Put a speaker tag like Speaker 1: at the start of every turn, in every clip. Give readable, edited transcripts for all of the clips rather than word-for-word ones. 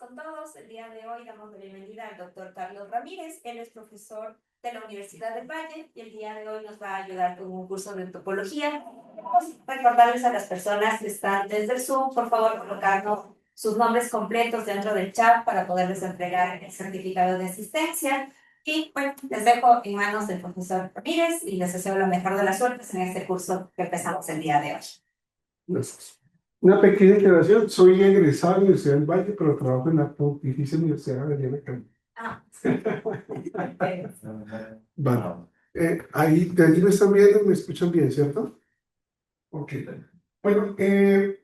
Speaker 1: con todos. El día de hoy damos la bienvenida al doctor Carlos Ramírez. Él es profesor de la Universidad del Valle y el día de hoy nos va a ayudar con un curso de antropología. Vamos a recordarles a las personas que están desde el Zoom, por favor, colocarnos sus nombres completos dentro del chat para poderles entregar el certificado de asistencia. Y bueno, les dejo en manos del profesor Ramírez y les deseo la mejor de las suertes en este curso que empezamos el día de hoy.
Speaker 2: Gracias. Una pequeña aclaración, soy egresado de la Universidad del Valle, pero trabajo en la Pontificia Universidad Javeriana Cali.
Speaker 1: Ah, sí.
Speaker 2: Vale. Ahí, de allí me están viendo, me escuchan bien, ¿cierto? Ok. Bueno,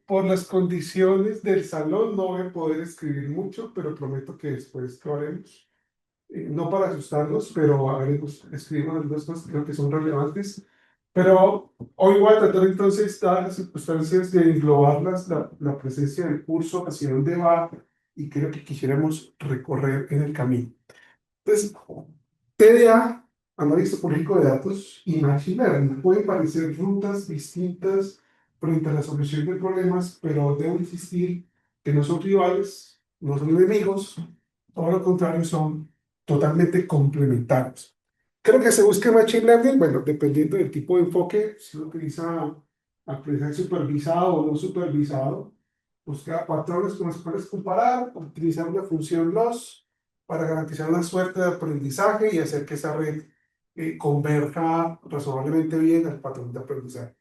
Speaker 2: por las condiciones del salón no voy a poder escribir mucho, pero prometo que después lo haremos. No para asustarlos, pero haremos, escribimos algunas cosas que creo que son relevantes. Pero hoy voy a tratar entonces, dadas las circunstancias, de englobar la presencia del curso, hacia dónde va y qué es lo que quisiéramos recorrer en el camino. Entonces, TDA, análisis topológico de datos y Machine Learning, pueden parecer rutas distintas frente a la solución de problemas, pero debo insistir que no son rivales, no son enemigos, todo lo contrario, son totalmente complementarios. Creo que se busca Machine Learning, bueno, dependiendo del tipo de enfoque, si uno utiliza aprendizaje supervisado o no supervisado, busca patrones con los cuales comparar, utilizar una función loss para garantizar una suerte de aprendizaje y hacer que esa red converja razonablemente bien al patrón de aprendizaje.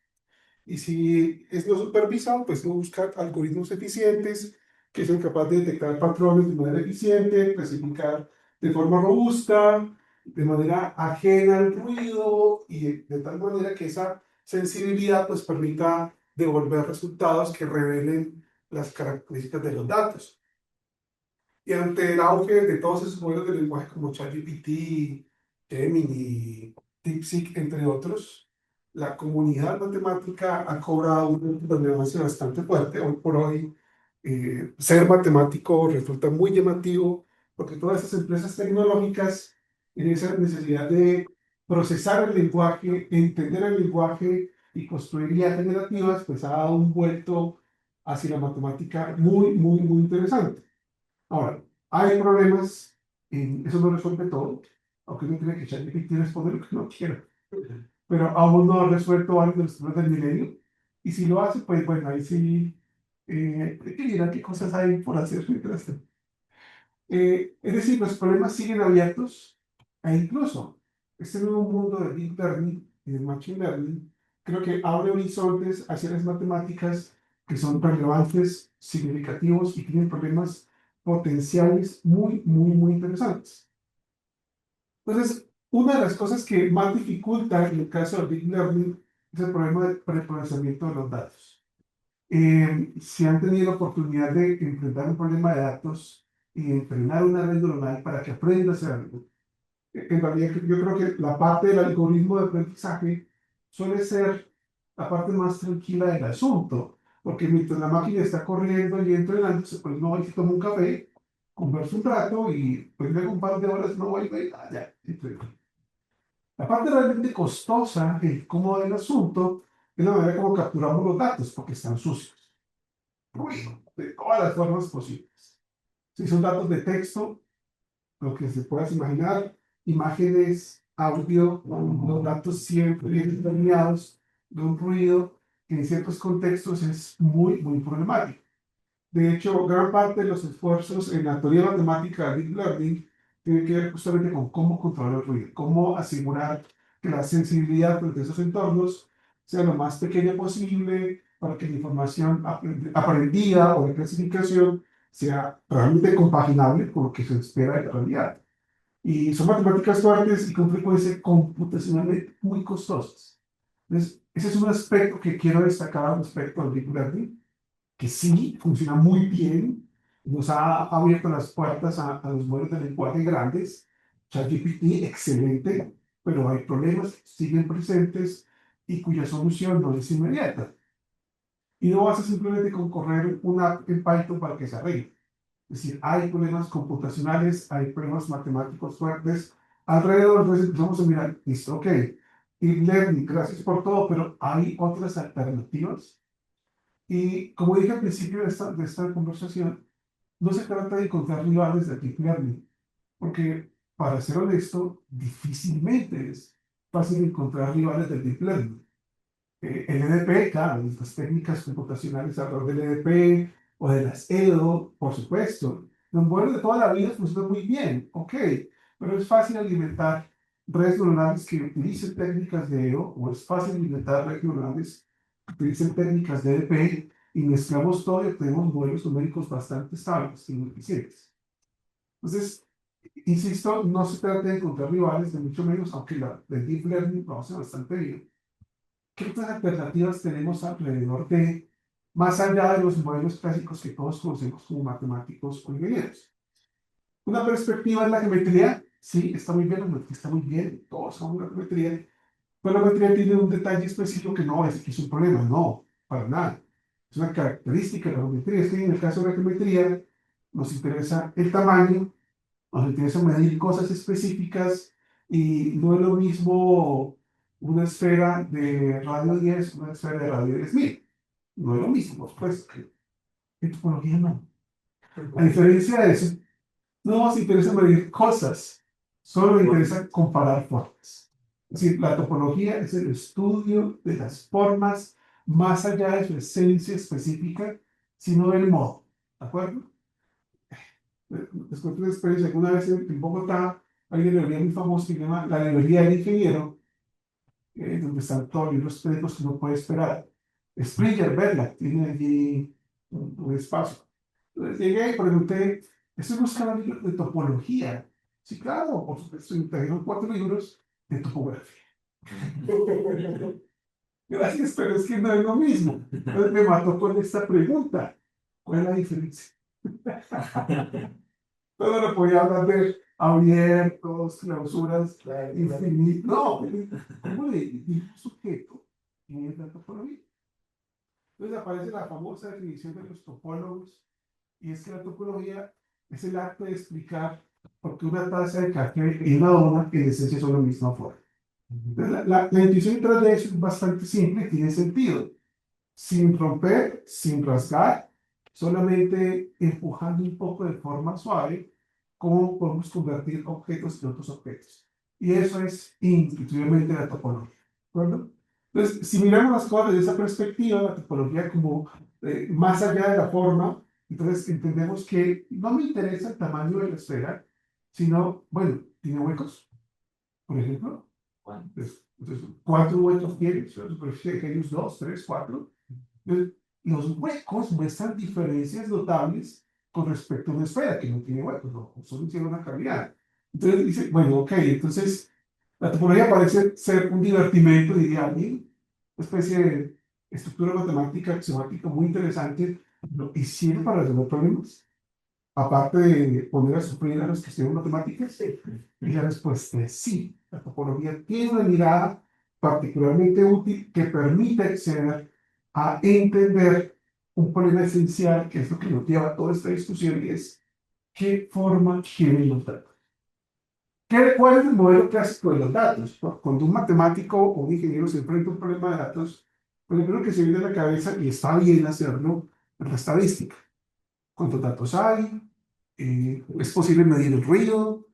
Speaker 2: Y si es no supervisado, pues uno busca algoritmos eficientes que sean capaces de detectar patrones de manera eficiente, clasificar de forma robusta, de manera ajena al ruido y de tal manera que esa sensibilidad pues permita devolver resultados que revelen las características de los datos. Y ante el auge de todos esos modelos de lenguaje como ChatGPT, Gemini, DeepSeek, entre otros, la comunidad matemática ha cobrado una relevancia bastante fuerte. Hoy por hoy, ser matemático resulta muy llamativo porque todas esas empresas tecnológicas tienen esa necesidad de procesar el lenguaje, entender el lenguaje y construir guías generativas, pues ha dado un vuelto hacia la matemática muy, muy, muy interesante. Ahora, hay problemas, eso no resuelve todo, aunque uno tiene que ChatGPT responde lo que no quiera, pero aún no ha resuelto varios de los problemas del milenio, y si lo hace, pues bueno, ahí sí, hay que mirar qué cosas hay por hacer mientras tanto. Es decir, los problemas siguen abiertos, e incluso este nuevo mundo de Deep Learning y de Machine Learning, creo que abre horizontes hacia las matemáticas que son relevantes, significativos y tienen problemas potenciales muy, muy, muy interesantes. Entonces, una de las cosas que más dificulta en el caso del Deep Learning es el problema del preprocesamiento de los datos. Si han tenido la oportunidad de enfrentar un problema de datos y entrenar una red neuronal para que aprenda a hacer algo, en realidad yo creo que la parte del algoritmo de aprendizaje suele ser la parte más tranquila del asunto, porque mientras la máquina está corriendo y entrenándose, pues no, ahí se toma un café, conversa un rato y pues luego un par de horas no vuelve y ya. La parte realmente costosa, el cómodo del asunto, es la manera como capturamos los datos, porque están sucios. Ruido, de todas las formas posibles. Si son datos de texto, lo que se puedas imaginar, imágenes, audio, los datos siempre bien determinados, de un ruido que en ciertos contextos es muy, muy problemático. De hecho, gran parte de los esfuerzos en la teoría matemática de Deep Learning tiene que ver justamente con cómo controlar el ruido, cómo asegurar que la sensibilidad frente a esos entornos sea lo más pequeña posible para que la información aprendida o de clasificación sea realmente compaginable con lo que se espera de la realidad. Y son matemáticas fuertes y con frecuencia computacionalmente muy costosas. Entonces, ese es un aspecto que quiero destacar respecto al Deep Learning, que sí funciona muy bien, nos ha abierto las puertas a los modelos de lenguaje grandes, ChatGPT, excelente, pero hay problemas que siguen presentes y cuya solución no es inmediata. Y no basta simplemente con correr una app en Python para que se arregle. Es decir, hay problemas computacionales, hay problemas matemáticos fuertes alrededor, entonces empezamos a mirar, listo, ok, e-learning, gracias por todo, pero hay otras alternativas. Y como dije al principio de esta conversación, no se trata de encontrar rivales de deep learning, porque para ser honesto, difícilmente es fácil encontrar rivales del deep learning. El EDP, claro, las técnicas computacionales alrededor del EDP o de las EDO, por supuesto. Los modelos de toda la vida funcionan muy bien, ok, pero es fácil alimentar redes neuronales que utilicen técnicas de EDO o es fácil alimentar redes neuronales que utilicen técnicas de EDP y mezclamos todo y obtenemos modelos numéricos bastante estables y muy eficientes. Entonces, insisto, no se trata de encontrar rivales, de mucho menos, aunque la del deep learning lo hace bastante bien. ¿Qué otras alternativas tenemos alrededor de, más allá de los modelos clásicos que todos conocemos como matemáticos o ingenieros? Una perspectiva es la geometría. Sí, está muy bien, la geometría está muy bien, todos son una geometría, pero la geometría tiene un detalle específico que no es que es un problema, no, para nada. Es una característica de la geometría, es que en el caso de la geometría nos interesa el tamaño, nos interesa medir cosas específicas y no es lo mismo una esfera de radio 10, una esfera de radio 10.000. No es lo mismo, pues, en topología no. A diferencia de eso, no nos interesa medir cosas, solo nos interesa comparar formas. Es decir, la topología es el estudio de las formas más allá de su esencia específica, sino del modo. ¿De acuerdo? Les cuento una experiencia. Alguna vez en Bogotá hay una librería muy famosa que se llama la librería del ingeniero, donde están todos los libros técnicos que uno puede esperar. Springer, verla, tiene allí un espacio. Entonces llegué y pregunté, ¿estoy buscando libros de topología? Sí, claro, por supuesto, y trajeron 4 libros de topografía. Gracias, pero es que no es lo mismo. Entonces me mató con esta pregunta. ¿Cuál es la diferencia? Todo lo podía hablar de abiertos, clausuras, infinitas. No, ¿cómo le digo sujeto en la topología? Entonces aparece la famosa definición de los topólogos, y es que la topología es el acto de explicar por qué una taza de café y una dona en esencia son la misma forma. Entonces, la intuición detrás de eso es bastante simple y tiene sentido. Sin romper, sin rasgar, solamente empujando un poco de forma suave, cómo podemos convertir objetos en otros objetos. Y eso es intuitivamente la topología. ¿De acuerdo? Entonces, si miramos las cosas desde esa perspectiva, la topología como más allá de la forma, entonces entendemos que no me interesa el tamaño de la esfera, sino, bueno, tiene huecos, por ejemplo. Entonces, ¿cuántos huecos tiene? La superficie de aquellos 2, 3, 4. Entonces, los huecos muestran diferencias notables con respecto a una esfera que no tiene huecos, no, solo tiene una cavidad. Entonces dice, bueno, ok, entonces la topología parece ser un divertimento, diría alguien, una especie de estructura matemática, axiomática muy interesante, y sirve para resolver problemas, aparte de poner a sufrir a los que estudian matemáticas. Y la respuesta es sí, la topología tiene una mirada particularmente útil que permite acceder a entender un problema esencial, que es lo que nos lleva a toda esta discusión, y es qué forma tienen los datos. ¿Cuál es el modelo clásico de los datos? Cuando un matemático o un ingeniero se enfrenta a un problema de datos, pues lo primero que se viene a la cabeza, y está bien hacerlo, es la estadística. ¿Cuántos datos hay? ¿Es posible medir el ruido?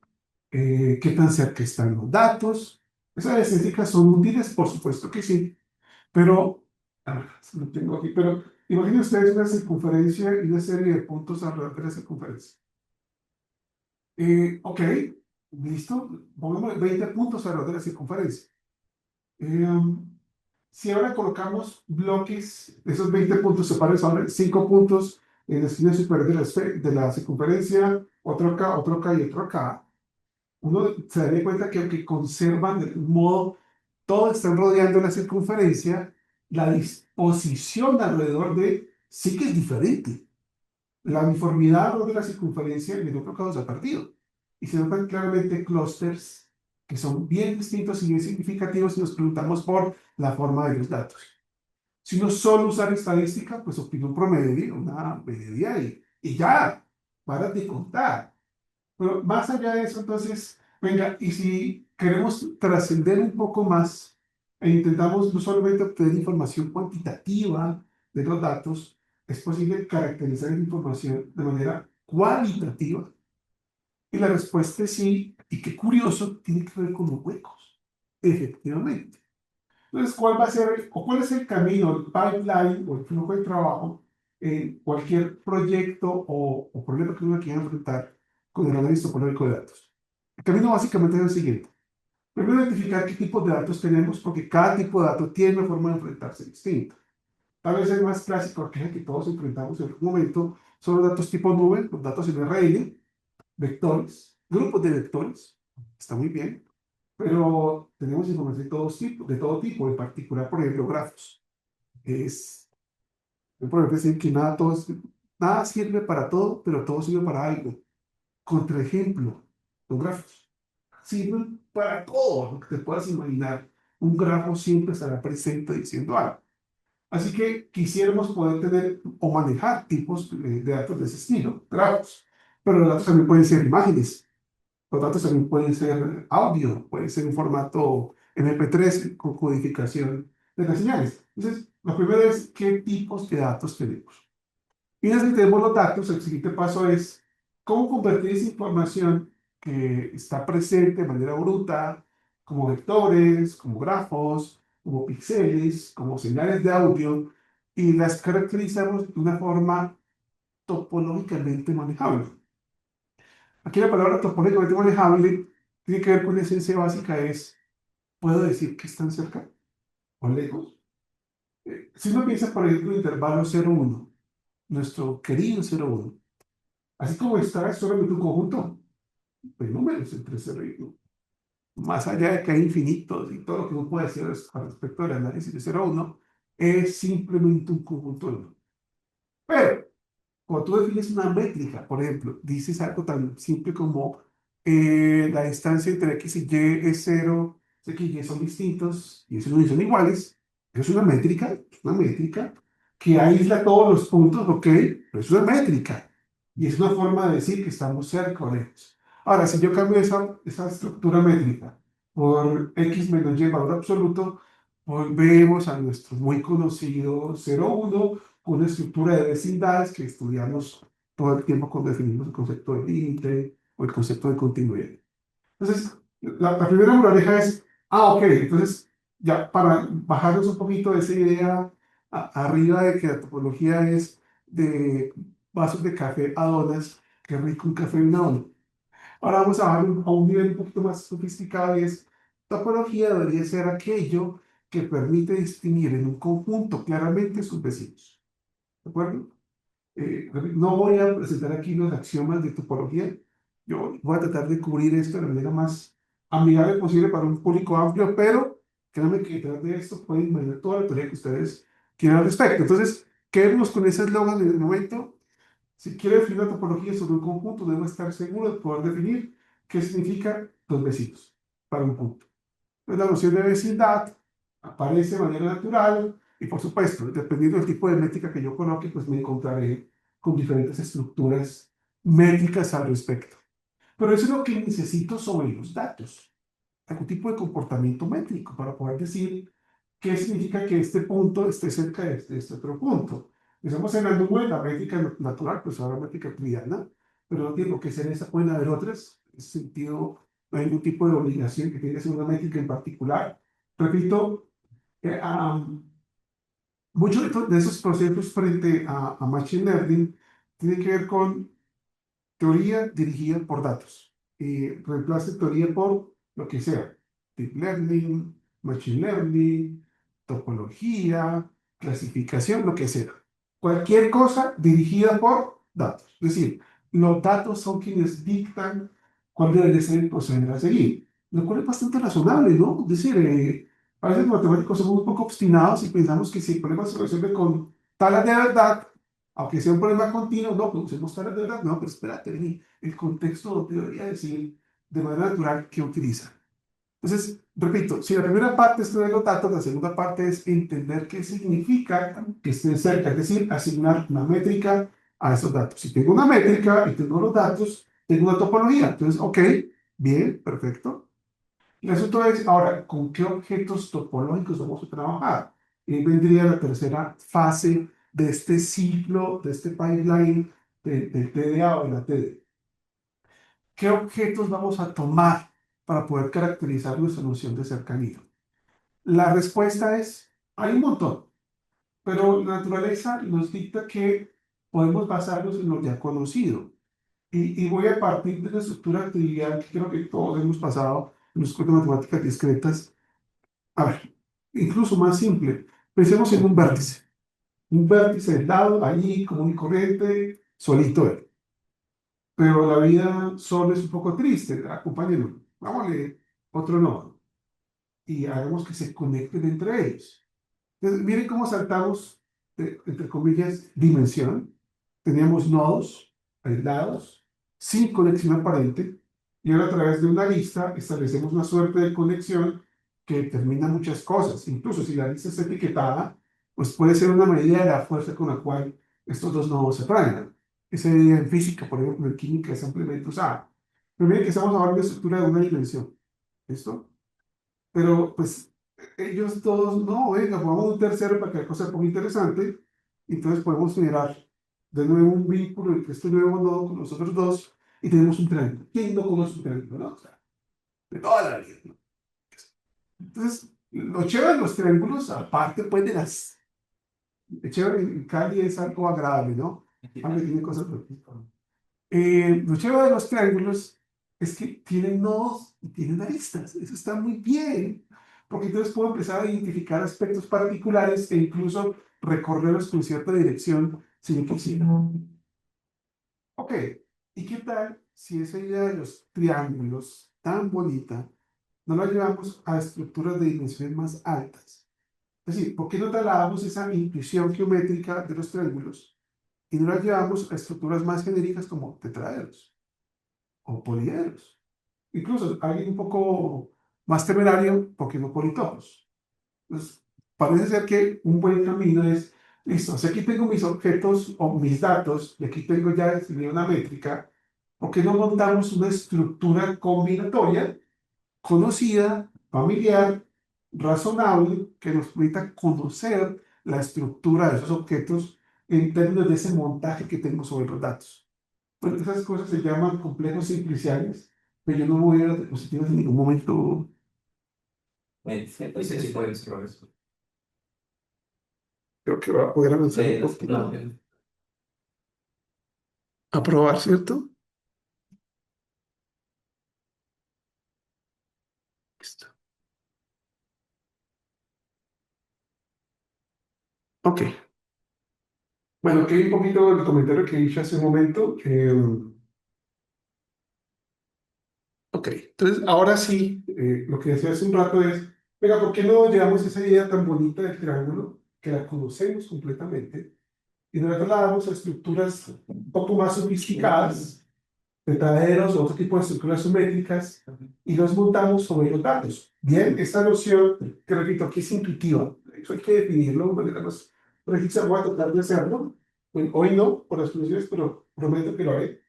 Speaker 2: ¿Qué tan cerca están los datos? Esas estadísticas son útiles, por supuesto que sí, pero, lo tengo aquí, pero imaginen ustedes una circunferencia y una serie de puntos alrededor de la circunferencia. Ok, listo, pongamos 20 puntos alrededor de la circunferencia. Si ahora colocamos bloques, esos 20 puntos se parecen 5 puntos en la esquina superior de la circunferencia, otro acá, otro acá y otro acá, uno se daría cuenta que aunque conservan de algún modo, todos están rodeando la circunferencia, la disposición alrededor de sí que es diferente. La uniformidad alrededor de la circunferencia en otro caso se ha perdido. Y se notan claramente clústeres que son bien distintos y bien significativos si nos preguntamos por la forma de los datos. Si uno solo usa estadística, pues obtiene un promedio, una media y ya, para de contar. Pero más allá de eso, entonces, venga, y si queremos trascender un poco más e intentamos no solamente obtener información cuantitativa de los datos, es posible caracterizar la información de manera cualitativa. Y la respuesta es sí, y qué curioso, tiene que ver con los huecos, efectivamente. Entonces, ¿cuál va a ser, o cuál es el camino, el pipeline o el flujo de trabajo en cualquier proyecto o problema que uno quiera enfrentar con el análisis topológico de datos? El camino básicamente es el siguiente. Primero, identificar qué tipos de datos tenemos, porque cada tipo de dato tiene una forma de enfrentarse distinta. Tal vez el más clásico, aquel que todos enfrentamos en algún momento, son los datos tipo nube, los datos en RL, vectores, grupos de vectores, está muy bien, pero tenemos información de todo tipo, en particular, por ejemplo, grafos. Es, por ejemplo, decir que nada sirve para todo, pero todo sirve para algo. Contraejemplo, los grafos sirven para todo lo que te puedas imaginar. Un grafo siempre estará presente diciendo algo. Así que quisiéramos poder tener o manejar tipos de datos de ese estilo, grafos. Pero los datos también pueden ser imágenes, los datos también pueden ser audio, puede ser un formato MP3 con codificación de las señales. Entonces, lo primero es qué tipos de datos tenemos. Y una vez que tenemos los datos, el siguiente paso es cómo convertir esa información que está presente de manera bruta, como vectores, como grafos, como píxeles, como señales de audio, y las caracterizamos de una forma topológicamente manejable. Aquí la palabra topológicamente manejable tiene que ver con la esencia básica, es, ¿puedo decir que están cerca o lejos? Si uno piensa, por ejemplo, en el intervalo 0,1, nuestro querido 0,1, así como está, es solamente un conjunto de números entre 0 y 1. Más allá de que hay infinitos y todo lo que uno puede hacer al respecto del análisis de 0,1, es simplemente un conjunto de números. Pero cuando tú defines una métrica, por ejemplo, dices algo tan simple como la distancia entre x y y es cero, x y y son distintos y esos no son iguales. Es una métrica que aísla todos los puntos, ok, pero es una métrica. Y es una forma de decir que estamos cerca o lejos. Ahora, si yo cambio esa estructura métrica por x menos y valor absoluto, volvemos a nuestro muy conocido 0,1, una estructura de vecindades que estudiamos todo el tiempo cuando definimos el concepto de límite o el concepto de continuidad. Entonces, la primera moraleja es, ok, entonces, ya para bajarnos un poquito de esa idea arriba de que la topología es de vasos de café a donas, qué rico un café y una dona. Ahora vamos a bajar a un nivel un poquito más sofisticado y es, topología debería ser aquello que permite distinguir en un conjunto claramente sus vecinos. ¿De acuerdo? No voy a presentar aquí los axiomas de topología. Yo voy a tratar de cubrir esto de la manera más amigable posible para un público amplio, pero créanme que detrás de esto pueden imaginar toda la teoría que ustedes quieran al respecto. Entonces, quedemos con ese eslogan en el momento. Si quiero definir una topología sobre un conjunto, debo estar seguro de poder definir qué significa los vecinos para un punto. Entonces, la noción de vecindad aparece de manera natural y, por supuesto, dependiendo del tipo de métrica que yo coloque, pues me encontraré con diferentes estructuras métricas al respecto. Pero eso es lo que necesito sobre los datos, algún tipo de comportamiento métrico para poder decir qué significa que este punto esté cerca de este otro punto. Estamos en la nube, la métrica natural, pues ahora métrica euclidiana, pero no tiene por qué ser esa, pueden haber otras. En ese sentido, no hay ningún tipo de obligación que tenga que ser una métrica en particular. Repito, eh, um, muchos de esos procesos frente a Machine Learning tienen que ver con teoría dirigida por datos. Reemplace teoría por lo que sea. Deep Learning, Machine Learning, topología, clasificación, lo que sea. Cualquier cosa dirigida por datos. Es decir, los datos son quienes dictan cuál debe ser el proceder a seguir. Lo cual es bastante razonable, ¿no? Es decir, a veces los matemáticos somos un poco obstinados y pensamos que si el problema se resuelve con talas de verdad, aunque sea un problema continuo, no, pues usemos talas de verdad, no, pero espérate, vení, el contexto debería decir de manera natural qué utiliza. Entonces, repito, si la primera parte es tener los datos, la segunda parte es entender qué significa que estén cerca, es decir, asignar una métrica a esos datos. Si tengo una métrica y tengo los datos, tengo una topología. Entonces, ok, bien, perfecto. El asunto es, ahora, ¿con qué objetos topológicos vamos a trabajar? Y vendría la tercera fase de este ciclo, de este pipeline del TDA o de la TD. ¿Qué objetos vamos a tomar para poder caracterizar nuestra noción de cercanía? La respuesta es, hay un montón, pero la naturaleza nos dicta que podemos basarnos en lo ya conocido. Y voy a partir de la estructura trivial que creo que todos hemos pasado en los cursos de matemáticas discretas. A ver, incluso más simple, pensemos en un vértice del lado, allí, común y corriente, solito él. Pero la vida solo es un poco triste, acompáñenlo. Vámonos, otro nodo. Y hagamos que se conecten entre ellos. Entonces, miren cómo saltamos, entre comillas, dimensión. Teníamos nodos aislados, sin conexión aparente, y ahora a través de una lista establecemos una suerte de conexión que determina muchas cosas. Incluso si la lista está etiquetada, pues puede ser una medida de la fuerza con la cual estos dos nodos se atraen. Esa medida en física, por ejemplo, en química es ampliamente usada. Pero miren que estamos hablando de estructura de una dimensión. ¿Listo? Pero pues ellos todos, no, venga, pongamos un tercero para que la cosa se ponga interesante. Entonces podemos generar de nuevo un vínculo entre este nuevo nodo con los otros dos y tenemos un triángulo. ¿Quién no conoce un triángulo, no? O sea, de toda la vida, ¿no? Entonces, lo chévere de los triángulos, aparte pues de las... Lo chévere en Cali es algo agradable, ¿no? Aunque tiene cosas... Lo chévere de los triángulos es que tienen nodos y tienen aristas. Eso está muy bien, porque entonces puedo empezar a identificar aspectos particulares e incluso recorrerlos con cierta dirección si yo quisiera. Ok, ¿y qué tal si esa idea de los triángulos tan bonita no la llevamos a estructuras de dimensiones más altas? Es decir, ¿por qué no trasladamos esa intuición geométrica de los triángulos y no la llevamos a estructuras más genéricas como tetraedros o poliedros? Incluso alguien un poco más temerario, porque no politopos. Entonces, parece ser que un buen camino es, listo, si aquí tengo mis objetos o mis datos, y aquí tengo ya definida una métrica, ¿por qué no montamos una estructura combinatoria, conocida, familiar, razonable, que nos permita conocer la estructura de esos objetos en términos de ese montaje que tengo sobre los datos? Bueno, esas cosas se llaman complejos simpliciales, pero yo no voy a ir a diapositivas en ningún momento.
Speaker 3: Pues sí, puede ser eso.
Speaker 2: Creo que va a poder avanzar un poquito. Aprobar, ¿cierto? Listo. Ok. Bueno, aquí hay un poquito del comentario que hice hace un momento. Ok, entonces ahora sí, lo que decía hace un rato es, venga, ¿por qué no llevamos esa idea tan bonita del triángulo, que la conocemos completamente, y nos la trasladamos a estructuras un poco más sofisticadas, tetraederos o otro tipo de estructuras simétricas, y los montamos sobre los datos? Bien, esta noción, que repito, aquí es intuitiva, eso hay que definirlo de manera más precisa. Voy a tratar de hacerlo. Bueno, hoy no, por las condiciones, pero prometo que lo haré.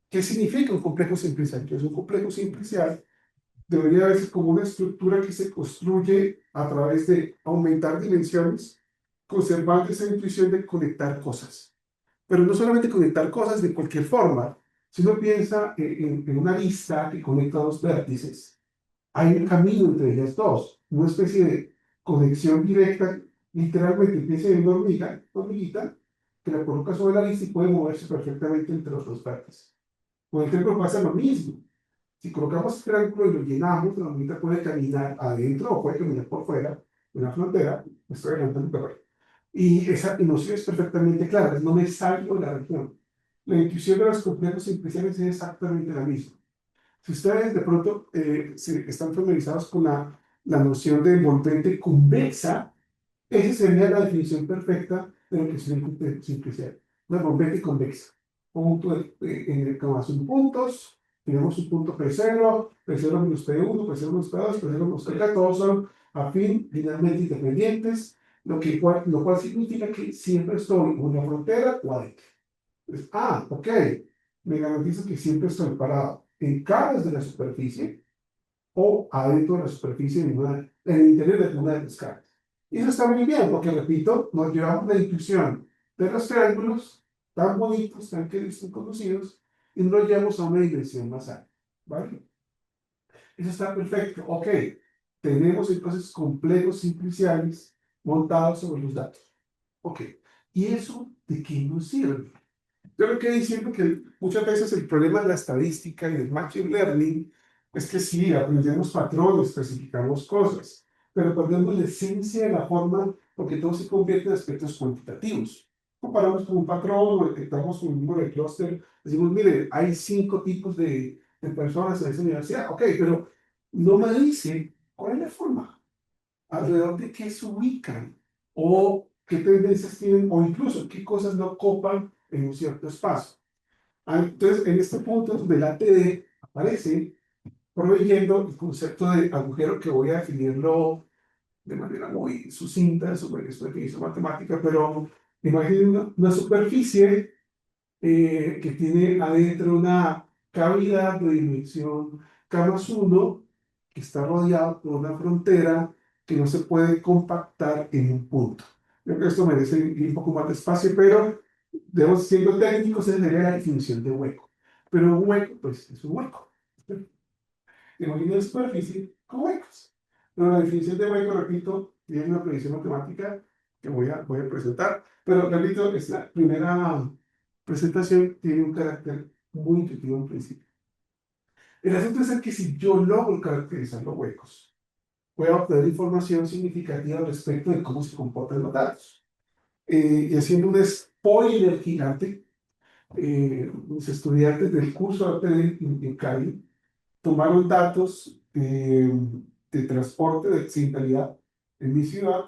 Speaker 2: ¿Qué significa un complejo simplicial? Entonces, un complejo simplicial debería verse como una estructura que se construye a través de aumentar dimensiones, conservando esa intuición de conectar cosas. Pero no solamente conectar cosas de cualquier forma. Si uno piensa en una lista que conecta dos vértices, hay un camino entre ellas dos, una especie de conexión directa, literalmente empieza en una hormiga, una hormiguita, que la coloca sobre la lista y puede moverse perfectamente entre los dos vértices. Con el tiempo pasa lo mismo. Si colocamos el triángulo y lo llenamos, la hormiguita puede caminar adentro o puede caminar por fuera de una frontera. Me estoy adelantando, pero... Y esa noción es perfectamente clara, no me salgo de la región. La intuición de los complejos simpliciales es exactamente la misma. Si ustedes de pronto están familiarizados con la noción de envolvente convexa, esa sería la definición perfecta de lo que es una simplicidad. Una envolvente convexa. Punto en el que son puntos, tenemos un punto P0, P0 menos P1, P0 menos P2, P0 menos P3, todos son afín, finalmente independientes, lo cual significa que siempre estoy en una frontera o adentro. Pues, ok, me garantiza que siempre estoy parado en caras de la superficie o adentro de la superficie en el interior de una de las caras. Y eso está muy bien, porque repito, nos llevamos la intuición de los triángulos tan bonitos, tan queridos, tan conocidos, y no lo llevamos a una dimensión más alta, ¿vale? Eso está perfecto. Ok, tenemos entonces complejos simpliciales montados sobre los datos. Ok, ¿y eso de qué nos sirve? Yo lo que diciendo que muchas veces el problema de la estadística y del machine learning es que sí, aprendemos patrones, clasificamos cosas, pero perdemos la esencia de la forma porque todo se convierte en aspectos cuantitativos. Comparamos con un patrón o detectamos con un número de clúster, decimos, mire, hay 5 tipos de personas en esa universidad, ok, pero no me dice cuál es la forma, alrededor de qué se ubican, o qué tendencias tienen, o incluso qué cosas no copan en un cierto espacio. Entonces, en este punto es donde la TD aparece proveyendo el concepto de agujero que voy a definirlo de manera muy sucinta sobre esta definición matemática, pero imaginen una superficie que tiene adentro una cavidad de dimensión K más 1 que está rodeado por una frontera que no se puede compactar en un punto. Yo creo que esto merece ir un poco más despacio, pero debemos, siendo técnicos, esa sería la definición de hueco. Pero un hueco, pues, es un hueco. Imagina una superficie con huecos. Pero la definición de hueco, repito, tiene una predicción matemática que voy a presentar. Pero, repito, esta primera presentación tiene un carácter muy intuitivo en principio. El asunto es el que si yo logro caracterizar los huecos, voy a obtener información significativa respecto de cómo se comportan los datos. Y haciendo un spoiler gigante, los estudiantes del curso de APD en Cali tomaron datos de transporte de accidentalidad en mi ciudad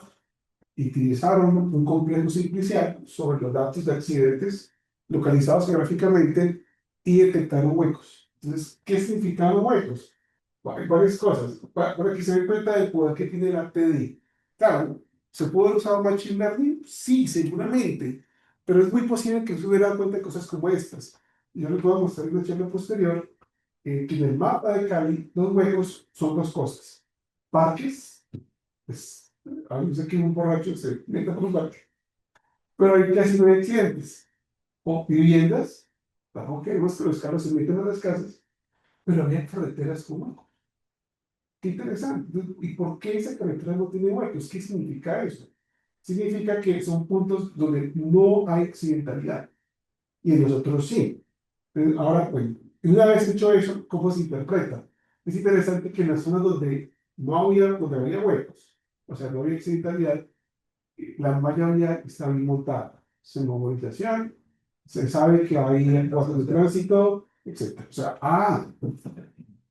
Speaker 2: y utilizaron un complejo simplicial sobre los datos de accidentes localizados geográficamente y detectaron huecos. Entonces, ¿qué significan huecos? Hay varias cosas. Para que se den cuenta del poder que tiene la TD. Claro, ¿se puede usar Machine Learning? Sí, seguramente. Pero es muy posible que se hubiera dado cuenta de cosas como estas. Yo les voy a mostrar en una charla posterior que en el mapa de Cali los huecos son 2 cosas. Parques, pues, a no ser que un borracho se meta por un parque, pero ahí casi no hay accidentes. O viviendas, tampoco queremos que los carros se metan a las casas, pero había carreteras con huecos. Qué interesante. ¿Y por qué esa carretera no tiene huecos? ¿Qué significa eso? Significa que son puntos donde no hay accidentalidad y en los otros sí. Ahora, pues, una vez hecho eso, ¿cómo se interpreta? Es interesante que en las zonas donde había huecos, o sea, no había accidentalidad, la mayoría está bien montada. Se movilización, se sabe que hay pasos de tránsito, etc. O sea,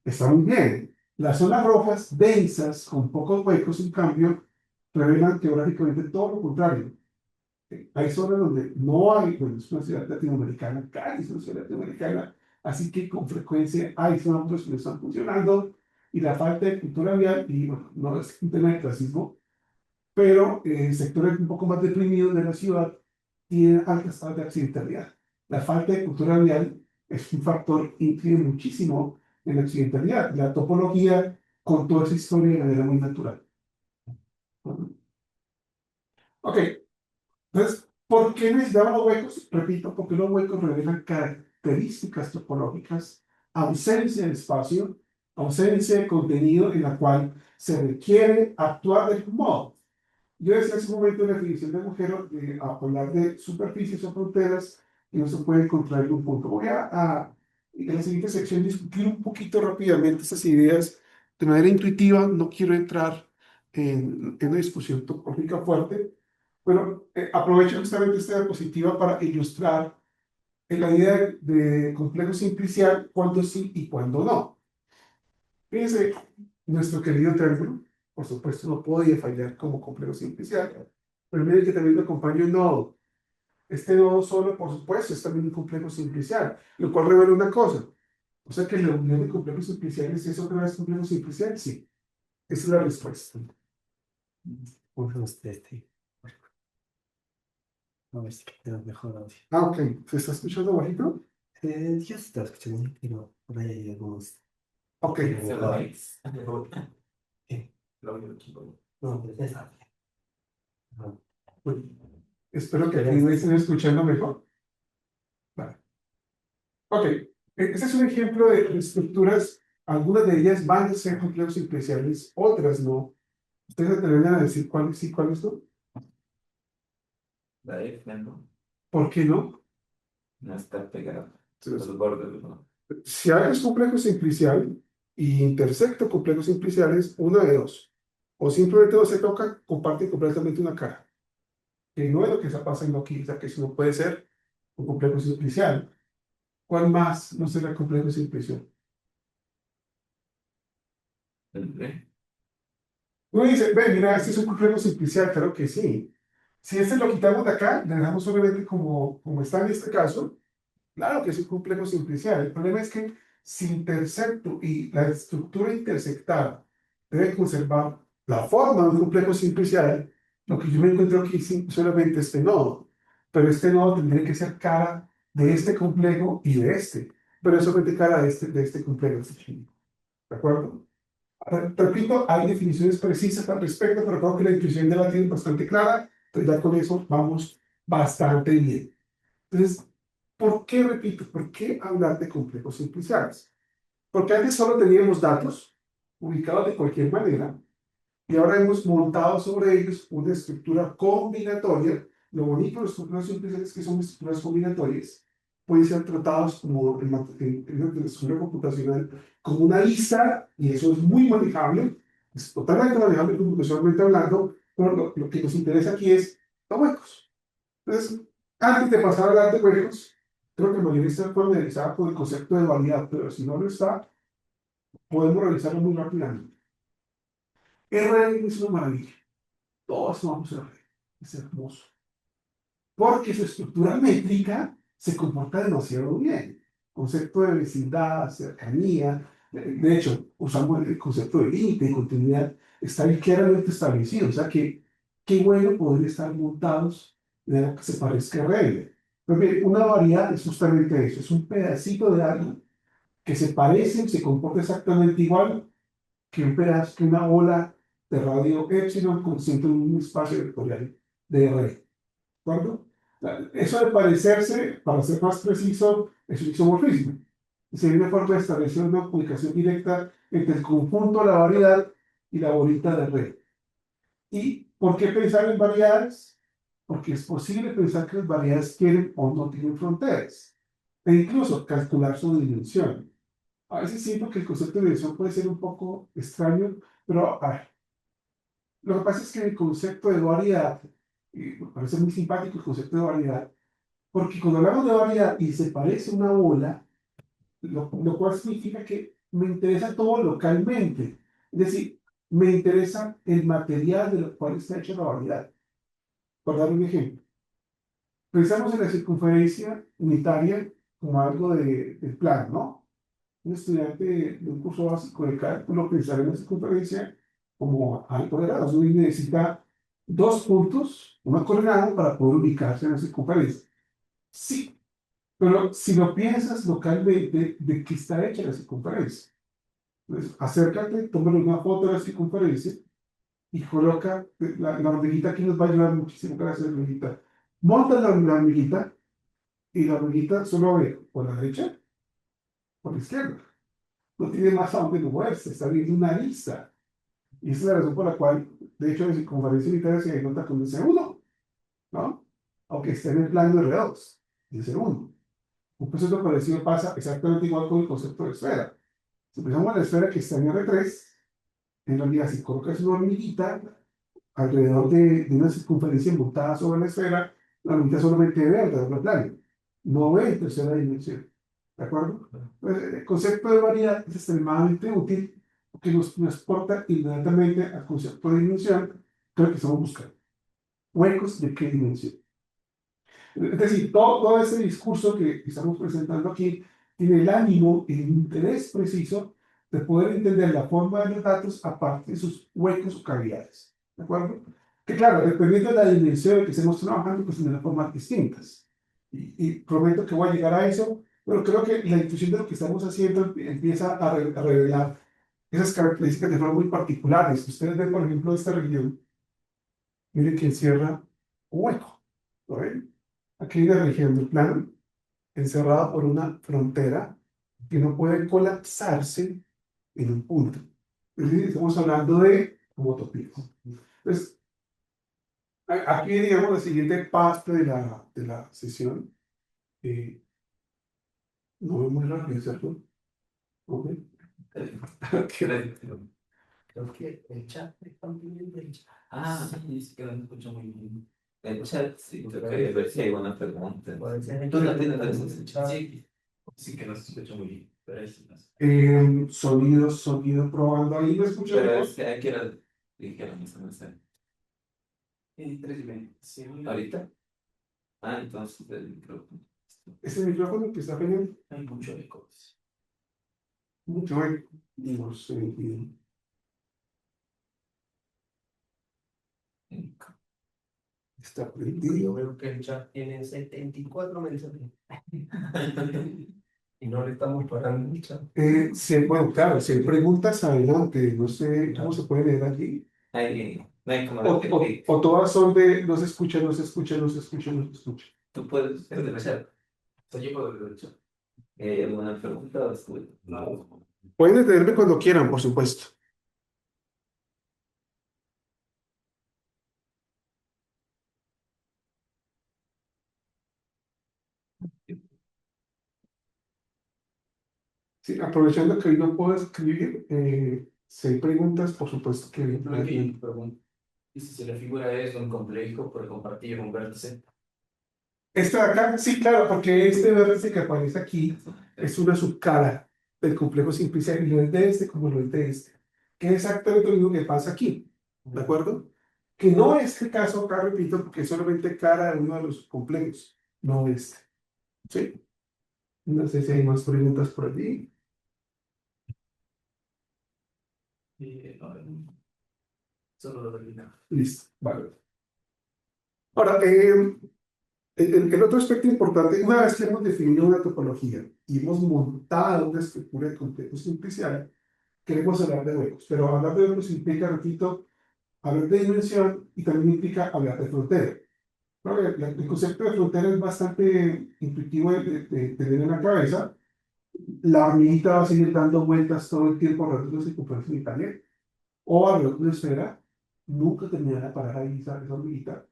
Speaker 2: está muy bien. Las zonas rojas, densas, con pocos huecos, en cambio, revelan geográficamente todo lo contrario. Hay zonas donde no hay, bueno, es una ciudad latinoamericana, Cali es una ciudad latinoamericana, así que con frecuencia hay zonas que no están funcionando y la falta de cultura vial, y bueno, no es un tema de clasismo, pero sectores un poco más deprimidos de la ciudad tienen altas tasas de accidentalidad. La falta de cultura vial es un factor que incide muchísimo en la accidentalidad. La topología contó esa historia de manera muy natural. Ok, entonces, ¿por qué necesitamos los huecos? Repito, porque los huecos revelan características topológicas, ausencia de espacio, ausencia de contenido en la cual se requiere actuar de algún modo. Yo decía hace un momento en la definición de agujero, a hablar de superficies o fronteras que no se puede encontrar en un punto. En la siguiente sección, discutir un poquito rápidamente estas ideas de manera intuitiva. No quiero entrar en una discusión topológica fuerte, pero aprovecho justamente esta diapositiva para ilustrar la idea de complejo simplicial, cuándo sí y cuándo no. Fíjense, nuestro querido triángulo, por supuesto, no podía fallar como complejo simplicial, pero miren que también lo acompaña un nodo. Este nodo solo, por supuesto, es también un complejo simplicial, lo cual revela una cosa. O sea que la unión de complejos simpliciales es otra vez complejo simplicial, sí. Esa es la respuesta.
Speaker 4: Bueno, a ver si queda mejor audio.
Speaker 2: Ok. ¿Se está escuchando bajito?
Speaker 4: Yo sí estaba escuchando, pero por ahí hay algunos.
Speaker 2: Ok.
Speaker 4: Eh, No, pero está bien.
Speaker 2: Bueno, espero que aquí me estén escuchando mejor. Vale. Ok, este es un ejemplo de estructuras, algunas de ellas van a ser complejos especiales, otras no. ¿Ustedes se atreven a decir cuáles sí, cuáles no?
Speaker 3: La F, ¿no?
Speaker 2: ¿Por qué no?
Speaker 3: No está pegada.
Speaker 2: Entonces,
Speaker 3: Los bordes, ¿no?
Speaker 2: si hay un complejo simplicial y intersecto complejos simpliciales, una de dos. O simplemente no se tocan, comparten completamente una cara. Que no es lo que está pasando aquí, o sea que eso no puede ser un complejo simplicial. ¿Cuál más no será complejo simplicial?
Speaker 3: El B.
Speaker 2: Uno dice, ve, mira, este es un complejo simplicial, claro que sí. Si este lo quitamos de acá, le dejamos solamente como está en este caso, claro que es un complejo simplicial. El problema es que si intersecto y la estructura intersectada debe conservar la forma de un complejo simplicial, lo que yo me encuentro aquí es solamente este nodo. Pero este nodo tendría que ser cara de este complejo y de este. Pero es solamente cara de este complejo. ¿De acuerdo? Repito, hay definiciones precisas al respecto, pero creo que la intuición de la tiene bastante clara. Entonces ya con eso vamos bastante bien. Entonces, ¿por qué, repito, por qué hablar de complejos simpliciales? Porque antes solo teníamos datos ubicados de cualquier manera y ahora hemos montado sobre ellos una estructura combinatoria. Lo bonito de las estructuras simpliciales es que son estructuras combinatorias. Pueden ser tratados como en la estructura computacional como una lista y eso es muy manejable. Es totalmente manejable computacionalmente hablando, pero lo que nos interesa aquí es los huecos. Entonces, antes de pasar a hablar de huecos, creo que el mayorista está familiarizado con el concepto de dualidad, pero si no lo está, podemos realizarlo muy rápidamente. R es una maravilla. Todos vamos a R. Es hermoso. Porque su estructura métrica se comporta demasiado bien. Concepto de vecindad, cercanía. De hecho, usamos el concepto de límite y continuidad. Está bien claramente establecido. O sea que qué bueno poder estar montados de algo que se parezca a R. Pues bien, una variedad es justamente eso. Es un pedacito de algo que se parece y se comporta exactamente igual que un pedazo, que una ola de radio epsilon consciente en un espacio vectorial de R. ¿Cuándo? Eso de parecerse, para ser más preciso, es un isomorfismo. Sería una forma de establecer una comunicación directa entre el conjunto de la variedad y la bolita de red. ¿Y por qué pensar en variedades? Porque es posible pensar que las variedades tienen o no tienen fronteras, e incluso calcular su dimensión. A veces siento que el concepto de dimensión puede ser un poco extraño, pero a ver, lo que pasa es que el concepto de variedad, y me parece muy simpático el concepto de variedad, porque cuando hablamos de variedad y se parece a una bola, lo cual significa que me interesa todo localmente. Es decir, me interesa el material de lo cual está hecha la variedad. Por dar un ejemplo, pensamos en la circunferencia unitaria como algo del plano, ¿no? Un estudiante de un curso básico de cálculo pensará en la circunferencia como algo de grado. Uno necesita dos puntos, una coordenada para poder ubicarse en la circunferencia. Sí, pero si lo piensas localmente, ¿de qué está hecha la circunferencia? Entonces, acércate, tómale una foto de la circunferencia y coloca la hormiguita que nos va a ayudar muchísimo. Gracias, hormiguita. Monta la hormiguita y la hormiguita solo ve por la derecha, por la izquierda. No tiene más a dónde moverse, está viendo una lista. Y esa es la razón por la cual, de hecho, la circunferencia unitaria se denota con el C1, ¿no? Aunque esté en el plano de R2, el C1. Un proceso parecido pasa exactamente igual con el concepto de esfera. Si pensamos en la esfera que está en R3, en realidad si colocas una hormiguita alrededor de una circunferencia montada sobre la esfera, la hormiguita solamente ve alrededor plano, no ve en tercera dimensión. ¿De acuerdo? Entonces, el concepto de variedad es extremadamente útil porque nos porta inmediatamente al concepto de dimensión que es lo que estamos buscando. ¿Huecos de qué dimensión? Es decir, todo ese discurso que estamos presentando aquí tiene el ánimo y el interés preciso de poder entender la forma de los datos aparte de sus huecos o cavidades. ¿De acuerdo? Que claro, dependiendo de la dimensión en que estemos trabajando, pues tendrá formas distintas. Y prometo que voy a llegar a eso, pero creo que la intuición de lo que estamos haciendo empieza a revelar esas características de forma muy particulares. Ustedes ven, por ejemplo, esta región, miren que encierra un hueco. ¿Lo ven? Aquí hay una región del plano, encerrada por una frontera que no puede colapsarse en un punto. Es decir, estamos hablando de homotopismo. Entonces, aquí, digamos, la siguiente parte de la sesión. No es muy rápido, ¿cierto? Ok. Ok.
Speaker 4: Creo que el chat están pidiendo el chat.
Speaker 3: Ah, sí, es que no me escucho muy bien. El chat, sí, yo quería ver si hay una pregunta.
Speaker 4: Puede ser el
Speaker 3: Tú no
Speaker 4: chat,
Speaker 3: tienes
Speaker 4: puede ser
Speaker 3: acceso
Speaker 4: el
Speaker 3: al
Speaker 4: chat.
Speaker 3: chat. Sí, sí que no se escucha muy bien, pero ahí sí no sé.
Speaker 2: Sonido probando. Ahí me escucho
Speaker 3: Pero
Speaker 2: mejor.
Speaker 3: es que hay que dijeron eso, no sé.
Speaker 4: Y 3:20. Sí,
Speaker 3: ¿Ahorita? Ah, entonces el micrófono.
Speaker 2: Ese micrófono que está pegando
Speaker 4: hay mucho eco.
Speaker 2: mucho eco. No sé. Está
Speaker 4: Yo
Speaker 2: prendido.
Speaker 4: veo que el chat tiene 74 mensajes. Y no le estamos parando el chat.
Speaker 2: Bueno, claro, si hay preguntas, adelante. No sé cómo se puede leer allí.
Speaker 3: No hay como
Speaker 2: O todas son de no se escucha, no se escucha, no se escucha, no se escucha.
Speaker 3: tú puedes
Speaker 4: Es del
Speaker 3: escuchar.
Speaker 4: chat. O sea, yo puedo ver el chat.
Speaker 3: ¿Hay alguna pregunta o
Speaker 4: No.
Speaker 2: Pueden detenerme cuando quieran, por supuesto. Sí, aprovechando que hoy no puedo escribir, si hay preguntas, por supuesto que
Speaker 4: Lo que pregunto. Dice si la figura es un complejo por compartir un vértice.
Speaker 2: Esta de acá, sí, claro, porque este vértice que aparece aquí es una subcara del complejo simplicidad y lo es de este como lo es de este. Que es exactamente lo mismo que pasa aquí, ¿de acuerdo? Que no es el caso acá, repito, porque es solamente cara de uno de los complejos, no este. ¿Sí? No sé si hay más preguntas por allí.
Speaker 4: No, solo lo termina.
Speaker 2: Listo, vale. Ahora, el otro aspecto importante, una vez que hemos definido una topología y hemos montado una estructura de complejos simplicial, queremos hablar de huecos. Pero hablar de huecos implica, repito, hablar de dimensión y también implica hablar de frontera. ¿No? El concepto de frontera es bastante intuitivo de tener en la cabeza. La hormiguita va a seguir dando vueltas todo el tiempo alrededor de su circunferencia unitaria o alrededor de una esfera. Nunca terminará de parar ahí esa hormiguita.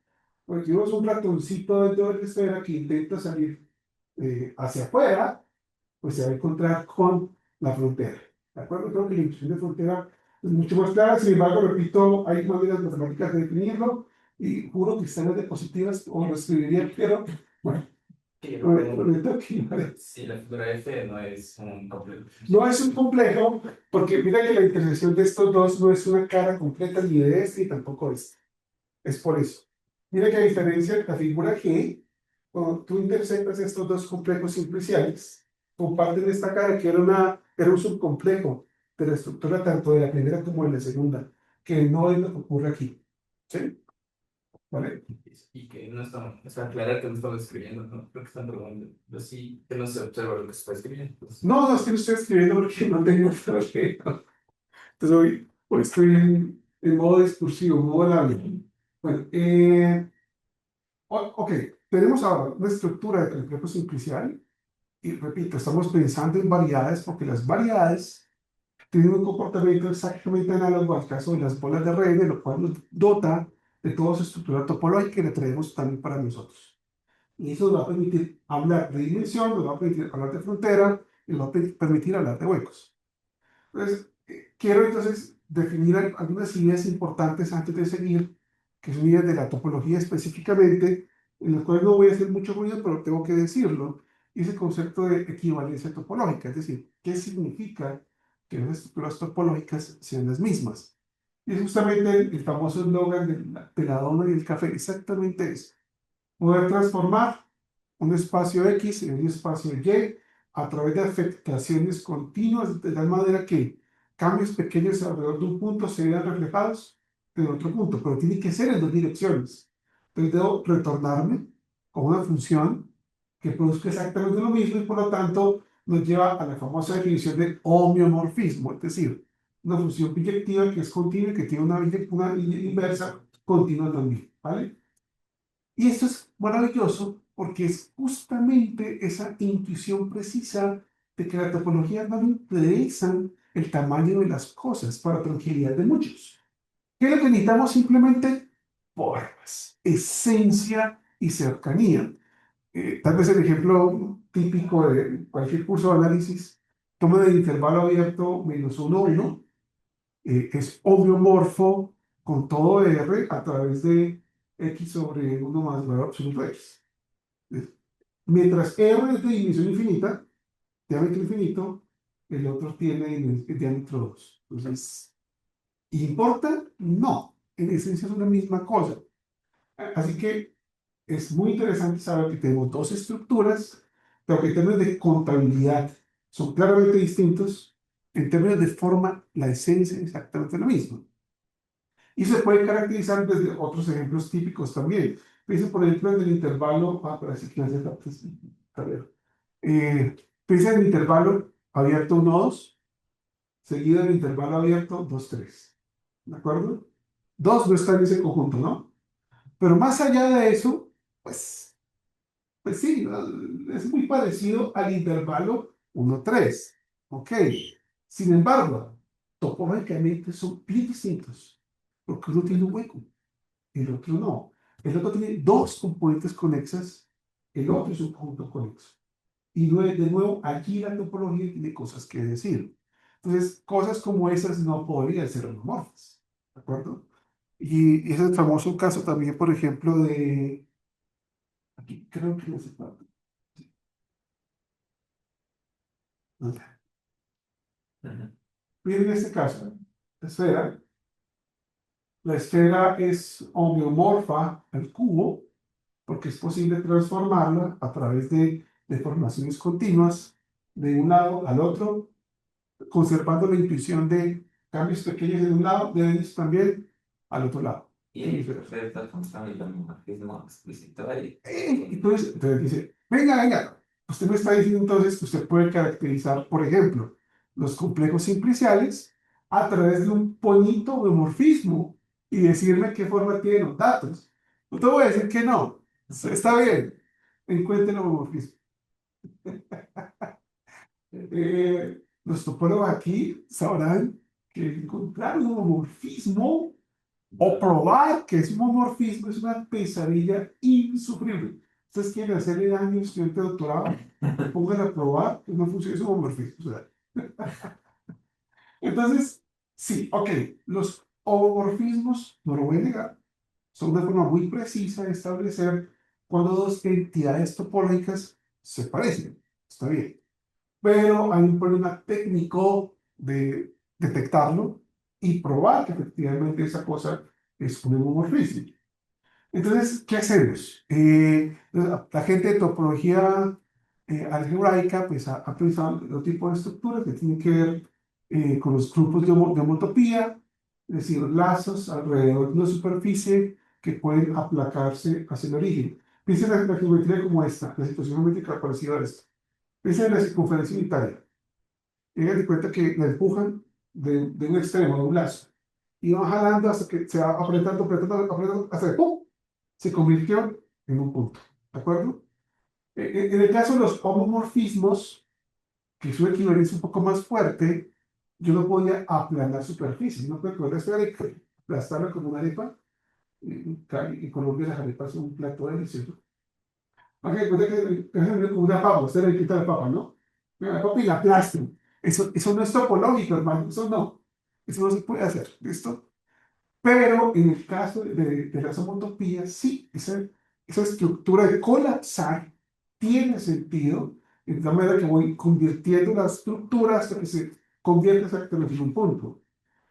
Speaker 2: Porque si vemos un ratoncito dentro de la esfera que intenta salir hacia afuera, pues se va a encontrar con la frontera. ¿De acuerdo? Creo que la intuición de frontera es mucho más clara, sin embargo, repito, hay maneras matemáticas de definirlo y juro que están las diapositivas o lo escribiría, pero bueno,
Speaker 4: Que yo no tengo.
Speaker 2: prometo que vale.
Speaker 4: Si la figura F no es un complejo.
Speaker 2: No es un complejo, porque mira que la intersección de estos dos no es una cara completa ni de este ni tampoco de este. Es por eso. Mira que a diferencia de la figura G, cuando tú intersectas estos dos complejos simpliciales, comparten esta cara que era un subcomplejo de la estructura tanto de la primera como de la segunda, que no es lo que ocurre aquí. ¿Sí? ¿Vale?
Speaker 4: Y que no estamos, es para aclarar que no estamos escribiendo, ¿no? Creo que están preguntando. Pero sí, que no se observa lo que se está escribiendo. Pues.
Speaker 2: No, no es que no estoy escribiendo porque no tengo problema. Entonces hoy estoy en modo discursivo, modo labio. Bueno, ok, tenemos ahora una estructura de complejo simplicial. Y repito, estamos pensando en variedades porque las variedades tienen un comportamiento exactamente análogo al caso de las bolas de Rayleigh, lo cual nos dota de toda su estructura topológica que le traemos también para nosotros. Y eso nos va a permitir hablar de dimensión, nos va a permitir hablar de frontera y nos va a permitir hablar de huecos. Entonces, quiero entonces definir algunas ideas importantes antes de seguir, que son ideas de la topología específicamente, en las cuales no voy a hacer mucho ruido, pero tengo que decirlo, y es el concepto de equivalencia topológica, es decir, ¿qué significa que las estructuras topológicas sean las mismas? Y es justamente el famoso eslogan de la dona y el café, exactamente eso. Poder transformar un espacio X en un espacio Y a través de afectaciones continuas, de tal manera que cambios pequeños alrededor de un punto se vean reflejados en otro punto, pero tiene que ser en dos direcciones. Entonces debo retornarme con una función que produzca exactamente lo mismo y por lo tanto nos lleva a la famosa definición de homeomorfismo, es decir, una función biyectiva que es continua y que tiene una inversa continua también, ¿vale? Y esto es maravilloso porque es justamente esa intuición precisa de que la topología no le interesan el tamaño de las cosas para tranquilidad de muchos. ¿Qué es lo que necesitamos? Simplemente formas, esencia y cercanía. Tal vez el ejemplo típico de cualquier curso de análisis, toma del intervalo abierto -1, 1, es homeomorfo con todo R a través de X sobre 1 más valor absoluto de X. Mientras R es de dimensión infinita, diámetro infinito, el otro tiene diámetro 2. Entonces, ¿importa? No. En esencia es una misma cosa. Así que es muy interesante saber que tenemos dos estructuras, pero que en términos de contabilidad son claramente distintos. En términos de forma, la esencia es exactamente la misma. Y se puede caracterizar desde otros ejemplos típicos también. Piensen, por ejemplo, en el intervalo, para decir que hace tablero. Piensen en el intervalo abierto 1, 2, seguido del intervalo abierto 2, 3. ¿De acuerdo? 2 no está en ese conjunto, ¿no? Pero más allá de eso, pues sí, ¿no? Es muy parecido al intervalo 1, 3. Ok. Sin embargo, topológicamente son bien distintos, porque uno tiene un hueco, el otro no. El otro tiene dos componentes conexas, el otro es un conjunto conexo. Y de nuevo, aquí la topología tiene cosas que decir. Entonces, cosas como esas no podrían ser homomorfas, ¿de acuerdo? Y ese es el famoso caso también, por ejemplo, de... Aquí creo que no se parte.
Speaker 3: Ujú.
Speaker 2: Miren este caso, esfera. La esfera es homeomorfa al cubo, porque es posible transformarla a través de deformaciones continuas de un lado al otro, conservando la intuición de cambios pequeños en un lado, deben ir también al otro lado.
Speaker 3: Y ahí Berta consta el homomorfismo explícito ahí.
Speaker 2: Entonces dice, venga, venga, usted me está diciendo entonces que usted puede caracterizar, por ejemplo, los complejos simpliciales a través de un bonito homomorfismo y decirme qué forma tienen los datos. No te voy a decir que no. Está bien, encuentre el homomorfismo. Los topólogos aquí sabrán que encontrar un homomorfismo o probar que es un homomorfismo es una pesadilla insufrible. Ustedes quieren hacerle daño a un estudiante de doctorado, pongan a probar que no funciona, es un homomorfismo. O sea. Entonces, sí, ok, los homomorfismos, no lo voy a negar, son una forma muy precisa de establecer cuando dos entidades topológicas se parecen. Está bien. Pero hay un problema técnico de detectarlo y probar que efectivamente esa cosa es un homomorfismo. Entonces, ¿qué hacemos? La gente de topología algebraica pues, ha pensado en otro tipo de estructuras que tienen que ver con los grupos de homotopía, es decir, lazos alrededor de una superficie que pueden aplacarse hacia el origen. Piensen en la geometría como esta, la situación geométrica parecida a esta. Piensen en la circunferencia unitaria. Tengan en cuenta que la empujan de un extremo, de un lazo, y van jalando hasta que se va apretando, apretando, apretando, hasta que ¡pum! Se convirtió en un punto. ¿De acuerdo? En el caso de los homomorfismos, que su equivalencia es un poco más fuerte, yo no podía aplanar superficies. No puedo coger la esfera y aplastarla como una arepa. En Colombia las arepas son un plato delicioso. Hagan de cuenta que es como una papa, usted le quita la papa, ¿no? La papa y la aplastan. Eso no es topológico, hermano. Eso no. Eso no se puede hacer. ¿Listo? Pero en el caso de las homotopías, sí, esa estructura de colapsar tiene sentido, de tal manera que voy convirtiendo la estructura hasta que se convierte exactamente en un punto.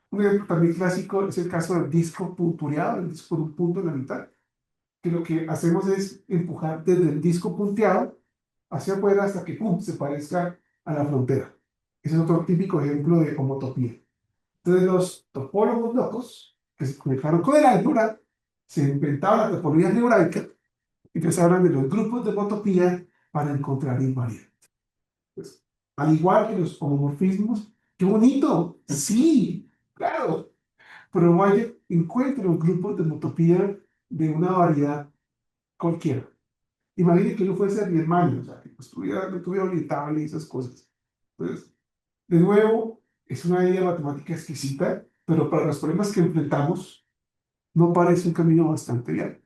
Speaker 2: Un ejemplo también clásico es el caso del disco puntureado, el disco con un punto en la mitad, que lo que hacemos es empujar desde el disco punteado hacia afuera hasta que ¡pum! Se parezca a la frontera. Ese es otro típico ejemplo de homotopía. Entonces los topólogos locos que se conectaron con el álgebra se inventaron la topología algebraica y entonces hablan de los grupos de homotopía para encontrar invariantes. Pues, al igual que los homomorfismos, ¡qué bonito! Sí, claro, pero vaya, encuentren los grupos de homotopía de una variedad cualquiera. Imagine que uno fuese a Riemann, o sea, que pues, tuviera orientable y esas cosas. Entonces, de nuevo, es una idea matemática exquisita, pero para los problemas que enfrentamos, no parece un camino bastante viable.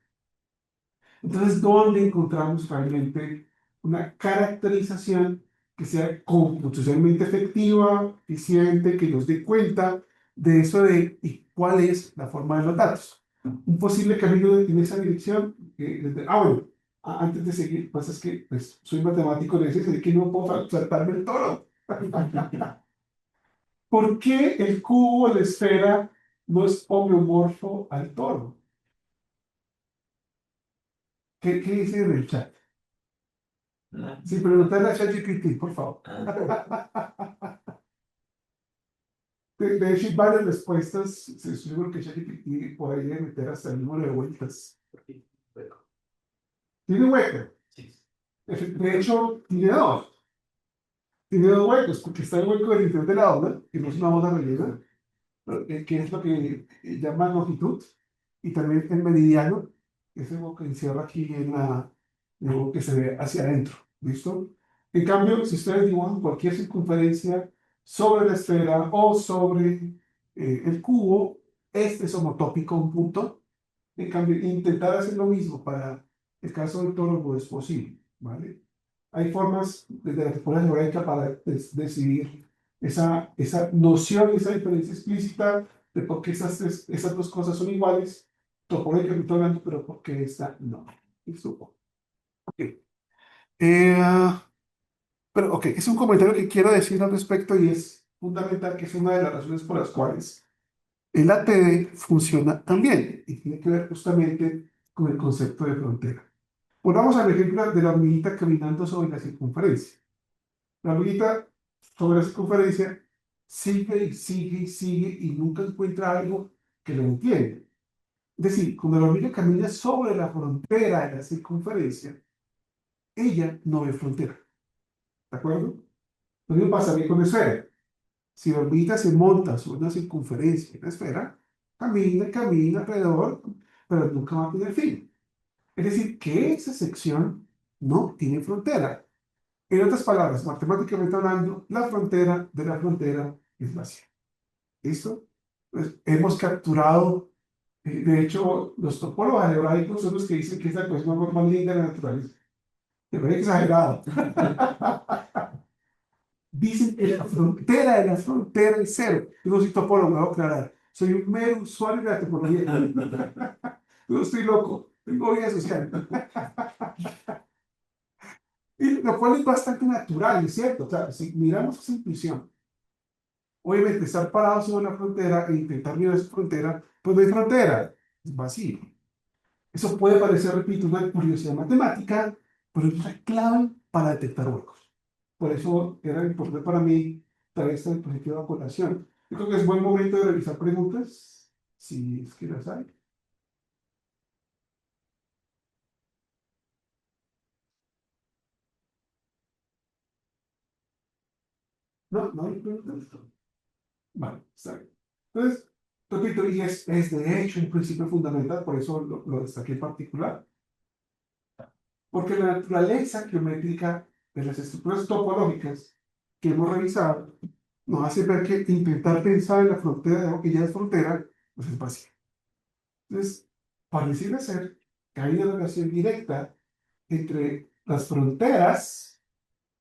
Speaker 2: Entonces, ¿dónde encontramos realmente una caracterización que sea computacionalmente efectiva, eficiente, que nos dé cuenta de eso de y cuál es la forma de los datos? Un posible camino en esa dirección. Bueno, antes de seguir, pasa es que pues, soy matemático, de que no puedo saltarme el toro. ¿Por qué el cubo o la esfera no es homeomorfo al toro? ¿Qué dice en el chat?
Speaker 3: Ah,
Speaker 2: Sin preguntarle a ChatGPT, por favor. De hecho, hay varias respuestas. Se seguro que ChatGPT por ahí debe meter hasta el número de vueltas. Tiene hueco.
Speaker 4: Sí.
Speaker 2: De hecho, tiene dos. Tiene dos huecos, porque está el hueco del interior de la onda, que no es una onda rellena, que es lo que llaman longitud, y también el meridiano, que es algo que encierra aquí en lo que se ve hacia adentro. ¿Listo? En cambio, si ustedes dibujan cualquier circunferencia sobre la esfera o sobre el cubo, este es homotópico, un punto. En cambio, intentar hacer lo mismo para el caso del toro no es posible, ¿vale? Hay formas desde la teoría algebraica para decidir esa noción, esa diferencia explícita de por qué esas dos cosas son iguales, topológicamente hablando, pero por qué esta no. ¿Listo? Ok. Eh, pero, ok, es un comentario que quiero decir al respecto y es fundamental, que es una de las razones por las cuales el ATD funciona también y tiene que ver justamente con el concepto de frontera. Volvamos al ejemplo de la hormiguita caminando sobre la circunferencia. La hormiguita sobre la circunferencia sigue y sigue y sigue y nunca encuentra algo que lo entiende. Es decir, cuando la hormiga camina sobre la frontera de la circunferencia, ella no ve frontera. ¿De acuerdo? Lo mismo pasa bien con la esfera. Si la hormiguita se monta sobre una circunferencia de la esfera, camina, camina alrededor, pero nunca va a tener fin. Es decir, que esa sección no tiene frontera. En otras palabras, matemáticamente hablando, la frontera de la frontera es vacía. ¿Listo? Pues hemos capturado, de hecho, los topólogos algebraicos son los que dicen que es la cosa más linda de la naturaleza. Me parece exagerado. Dicen que la frontera de la frontera es cero. Yo no soy topólogo, me voy a aclarar. Soy un mero usuario de la tecnología. No estoy loco, tengo vida social. Y lo cual es bastante natural, es cierto. O sea, si miramos esa intuición, obviamente estar parado sobre la frontera e intentar mirar esa frontera, pues no hay frontera, es vacío. Eso puede parecer, repito, una curiosidad matemática, pero es una clave para detectar huecos. Por eso era importante para mí traer esta dispositiva a colación. Yo creo que es buen momento de revisar preguntas, si es que las hay. No, no hay preguntas. Vale, está bien. Entonces, repito, y es de hecho un principio fundamental, por eso lo destaqué en particular, porque la naturaleza geométrica de las estructuras topológicas que hemos revisado nos hace ver que intentar pensar en la frontera de algo que ya es frontera, pues es vacío. Entonces, pareciera ser que hay una relación directa entre las fronteras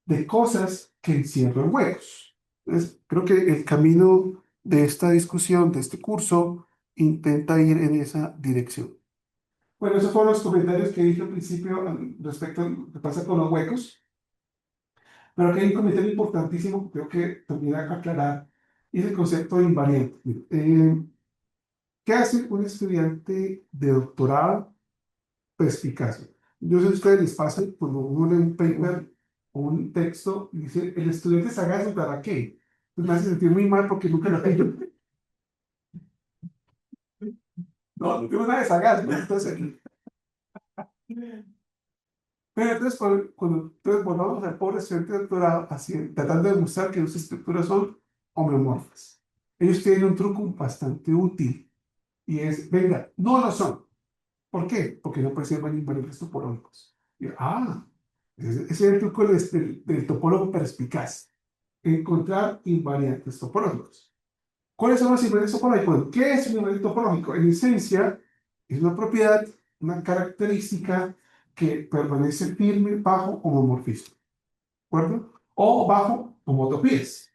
Speaker 2: de cosas que encierran huecos. Entonces, creo que el camino de esta discusión, de este curso, intenta ir en esa dirección. Bueno, esos fueron los comentarios que dije al principio respecto a lo que pasa con los huecos. Pero aquí hay un comentario importantísimo que creo que también hay que aclarar, y es el concepto de invariante. ¿Qué hace un estudiante de doctorado perspicacia? Yo sé si a ustedes les pasa cuando uno lee un paper o un texto y dice, el estudiante sagaz, ¿para qué? Pues me hace sentir muy mal porque nunca lo tengo. No, no tengo nada de sagaz, ¿no? Entonces, pero entonces, entonces volvamos al pobre estudiante de doctorado, así, tratando de demostrar que las estructuras son homeomorfas. Ellos tienen un truco bastante útil y es, venga, no lo son. ¿Por qué? Porque no preservan invariantes topológicos. Ese es el truco del topólogo perspicaz. Encontrar invariantes topológicos. ¿Cuáles son los invariantes topológicos? Bueno, ¿qué es un invariante topológico? En esencia, es una propiedad, una característica que permanece firme bajo homomorfismo, ¿de acuerdo? O bajo homotopías.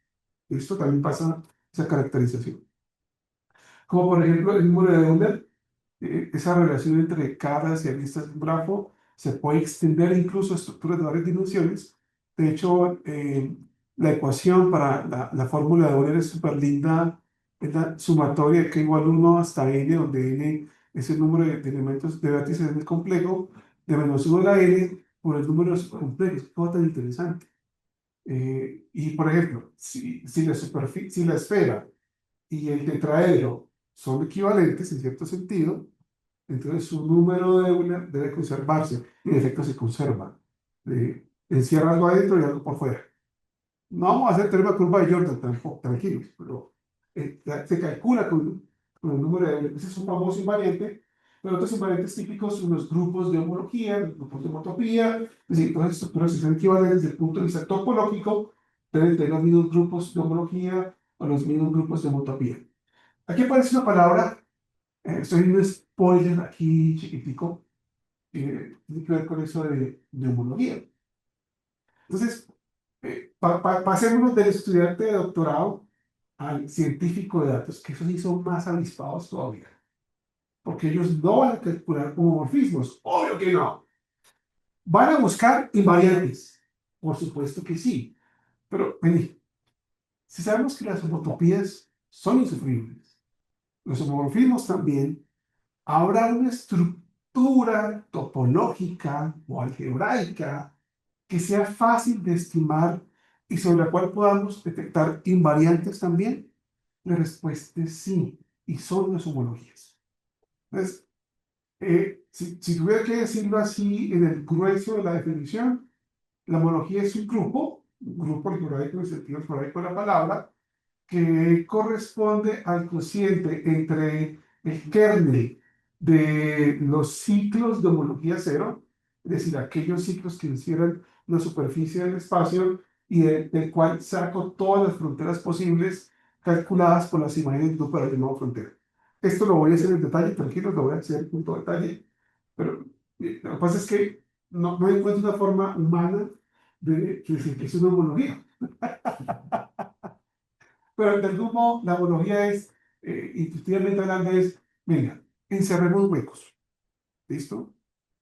Speaker 2: Esto también pasa esa caracterización. Como por ejemplo el número de Euler, esa relación entre caras y aristas de un grafo se puede extender incluso a estructuras de varias dimensiones. De hecho, la ecuación para la fórmula de Euler es súper linda. Es la sumatoria que igual 1 hasta n, donde n es el número de elementos de vértices del complejo, de -1 a la n por el número de subcomplejos. Qué cosa tan interesante. Y por ejemplo, si la esfera y el tetraedro son equivalentes en cierto sentido, entonces su número de Euler debe conservarse, y en efecto se conserva. Encierra algo adentro y algo por fuera. No vamos a hacer teorema curva de Jordan, tampoco, tranquilos, pero se calcula con el número de Euler. Ese es un famoso invariante, pero otros invariantes típicos son los grupos de homología, los grupos de homotopía, es decir, todas las estructuras que son equivalentes desde el punto de vista topológico deben tener los mismos grupos de homología o los mismos grupos de homotopía. Aquí aparece una palabra, estoy en un spoiler aquí chiquitico, tiene que ver con eso de homología. Entonces, pasémonos del estudiante de doctorado al científico de datos, que esos sí son más avispados todavía, porque ellos no van a calcular homomorfismos, obvio que no. ¿Van a buscar invariantes? Por supuesto que sí, pero vení, si sabemos que las homotopías son insufribles, los homomorfismos también, habrá una estructura topológica o algebraica que sea fácil de estimar y sobre la cual podamos detectar invariantes también. La respuesta es sí, y son las homologías. Entonces, si tuviera que decirlo así en el grueso de la definición, la homología es un grupo algebraico en el sentido algebraico de la palabra, que corresponde al cociente entre el kernel de los ciclos de homología cero, es decir, aquellos ciclos que encierran una superficie del espacio y del cual saco todas las fronteras posibles calculadas por las imágenes de grupo de la nueva frontera. Esto lo voy a hacer en detalle, tranquilos, lo voy a hacer en punto de detalle, pero lo que pasa es que no encuentro una forma humana de decir que es una homología. Pero del grupo, la homología es, intuitivamente hablando, es, venga, encerremos huecos. ¿Listo?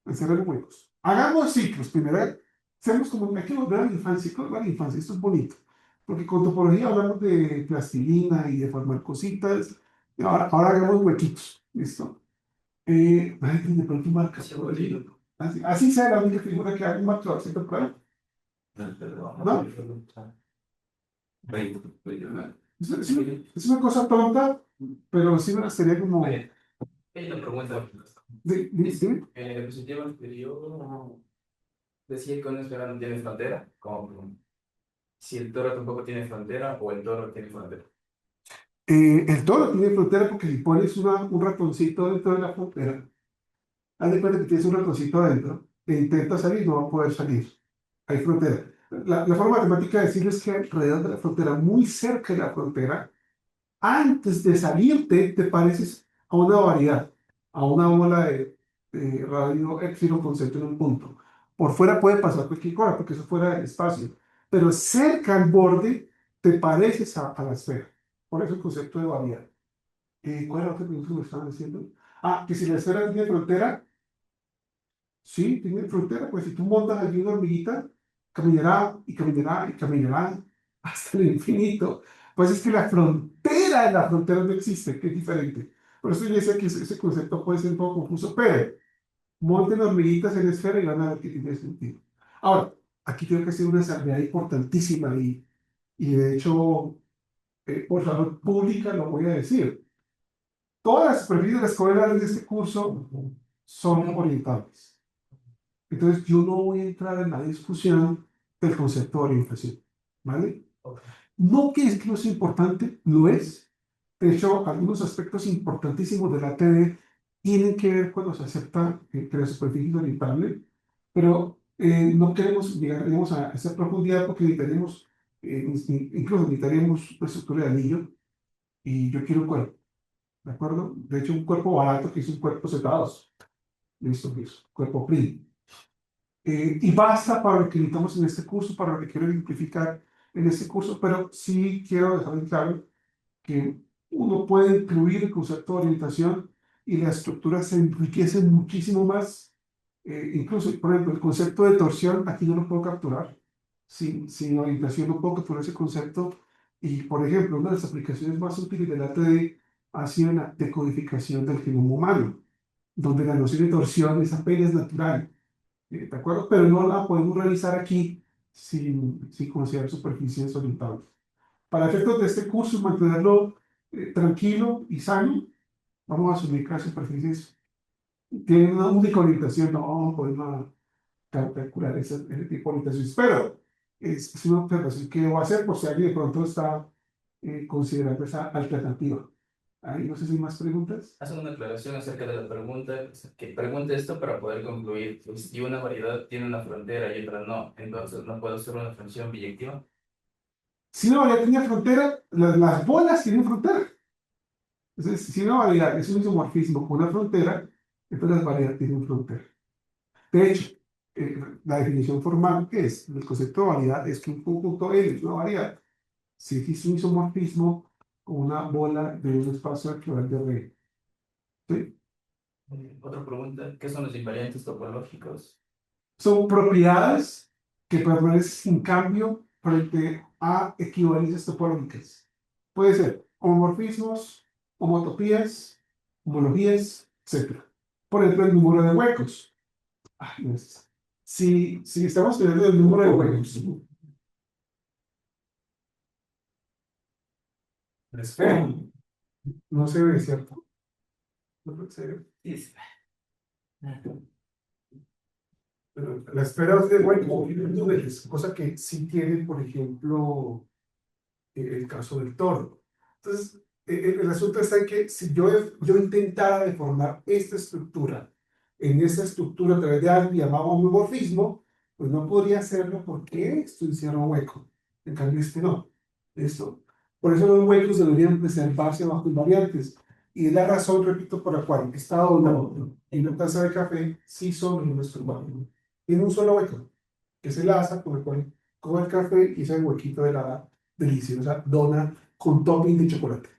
Speaker 2: Encerremos huecos. Hagamos ciclos. Primero, hacemos como, hay que volver a la infancia, ciclos de la infancia. Esto es bonito. Porque con topología hablamos de plastilina y de formar cositas. Y ahora hagamos huequitos. ¿Listo? De pronto marca. Así sea la única figura que haga un marcador, ¿cierto? Por ahí. ¿No? Es una cosa tonta, pero sí me gustaría como...
Speaker 4: Oye, hay una pregunta.
Speaker 2: Dime.
Speaker 4: En la diapositiva anterior decía que una esfera no tiene frontera, como si el toro tampoco tiene frontera o el toro tiene frontera.
Speaker 2: El toro tiene frontera porque si pones un ratoncito dentro de la frontera, haz de cuenta que tienes un ratoncito adentro, e intenta salir, no va a poder salir. Hay frontera. La forma matemática de decirlo es que alrededor de la frontera, muy cerca de la frontera, antes de salirte, te pareces a una variedad, a una bola de radio epsilon con centro en un punto. Por fuera puede pasar cualquier cosa, porque eso fuera del espacio. Pero cerca al borde, te pareces a la esfera. Por eso el concepto de variedad. ¿Cuál era la otra pregunta que me estaban diciendo? Ah, que si la esfera tiene frontera, sí, tiene frontera, pues si tú montas allí una hormiguita, caminará y caminará y caminará hasta el infinito. Pues es que la frontera de la frontera no existe, que es diferente. Por eso yo decía que ese concepto puede ser un poco confuso, pero monten hormiguitas en esfera y van a ver que tiene sentido. Ahora, aquí tengo que hacer una salvedad importantísima y de hecho, por salud pública lo voy a decir. Todas las superficies de las coordenadas de este curso son orientables. Entonces, yo no voy a entrar en la discusión del concepto de orientación, ¿vale? No quiere decir que no es importante, lo es. De hecho, algunos aspectos importantísimos de la TD tienen que ver cuando se acepta que la superficie es orientable. pero no queremos llegar, digamos, a esa profundidad porque necesitaríamos, incluso necesitaríamos una estructura de anillo y yo quiero un cuerpo, ¿de acuerdo? De hecho, un cuerpo barato que es un cuerpo Z2, listo, listo, cuerpo PRI. Y basta para lo que necesitamos en este curso, para lo que quiero simplificar en este curso, pero sí quiero dejar en claro que uno puede incluir el concepto de orientación y la estructura se enriquece muchísimo más. Incluso, por ejemplo, el concepto de torsión, aquí no lo puedo capturar. Sin orientación no puedo capturar ese concepto. Y, por ejemplo, una de las aplicaciones más útiles del ATD ha sido la decodificación del genoma humano, donde la noción de torsión es apenas natural. ¿De acuerdo? Pero no la podemos realizar aquí sin considerar superficies orientables. Para efectos de este curso, mantenerlo tranquilo y sano, vamos a asumir que las superficies tienen una única orientación, no vamos a poder calcular ese tipo de orientaciones, pero es una observación que debo hacer por si alguien de pronto está considerando esa alternativa. Ahí no sé si hay más preguntas.
Speaker 4: Hacen una aclaración acerca de la pregunta, que pregunta esto para poder concluir. Pues, si una variedad tiene una frontera y otra no, entonces no puedo hacer una función biyectiva.
Speaker 2: Si una variedad tiene frontera, las bolas tienen frontera. Entonces, si una variedad es un isomorfismo con una frontera, entonces las variedades tienen frontera. De hecho, la definición formal que es el concepto de variedad es que un conjunto L es una variedad. Si existe un isomorfismo con una bola de un espacio actual de R. ¿Sí?
Speaker 4: Otra pregunta, ¿qué son los invariantes topológicos?
Speaker 2: Son propiedades que permanecen sin cambio frente a equivalencias topológicas. Puede ser homomorfismos, homotopías, homologías, etc. Por ejemplo, el número de huecos. Ay, no es- si estamos teniendo el número de huecos, espera, no se ve, ¿cierto? No se ve.
Speaker 4: Sí, sí.
Speaker 2: Pero la esfera de huecos es cosa que sí tiene, por ejemplo, el caso del toro. Entonces, el asunto está en que si yo intentara deformar esta estructura en esa estructura a través de algo llamado homomorfismo, pues no podría hacerlo porque esto encierra un hueco. En cambio, este no. ¿Listo? Por eso los huecos deberían preservarse bajo invariantes. Y es la razón, repito, por la cual esta onda y una taza de café sí son los masturbados. Tiene un solo hueco, que es el asa con el cual cojo el café y ese huequito de la deliciosa dona con topping de chocolate.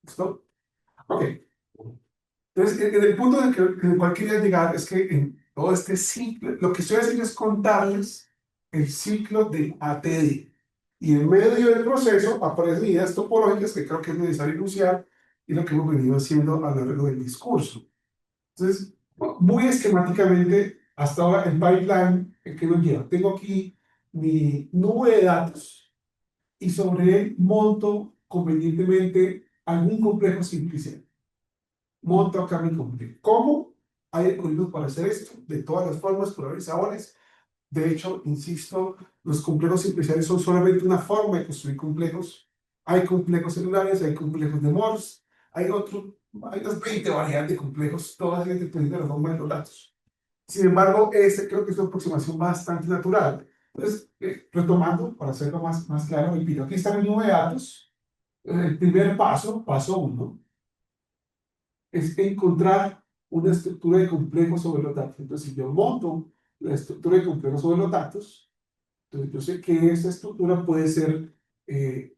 Speaker 2: ¿Listo? Ok. Entonces, en el punto en el cual quería llegar es que en todo este ciclo, lo que estoy haciendo es contarles el ciclo del ATD. Y en medio del proceso aparecen ideas topológicas que creo que es necesario enunciar y lo que hemos venido haciendo a lo largo del discurso. Entonces, muy esquemáticamente, hasta ahora el pipeline que nos lleva. Tengo aquí mi nube de datos y sobre él monto convenientemente algún complejo simplicidad. Monto acá mi complejo. ¿Cómo? Hay algoritmos para hacer esto, de todas las formas, colores, sabores. De hecho, insisto, los complejos simpliciales son solamente una forma de construir complejos. Hay complejos celulares, hay complejos de Morse, hay hay unas 20 variedades de complejos, todas ellas dependiendo de la forma de los datos. Sin embargo, ese creo que es una aproximación bastante natural. Entonces, retomando, para hacerlo más claro, repito, aquí está mi nube de datos. El primer paso, paso uno, es encontrar una estructura de complejos sobre los datos. Entonces, si yo monto la estructura de complejos sobre los datos, entonces yo sé que esa estructura puede ser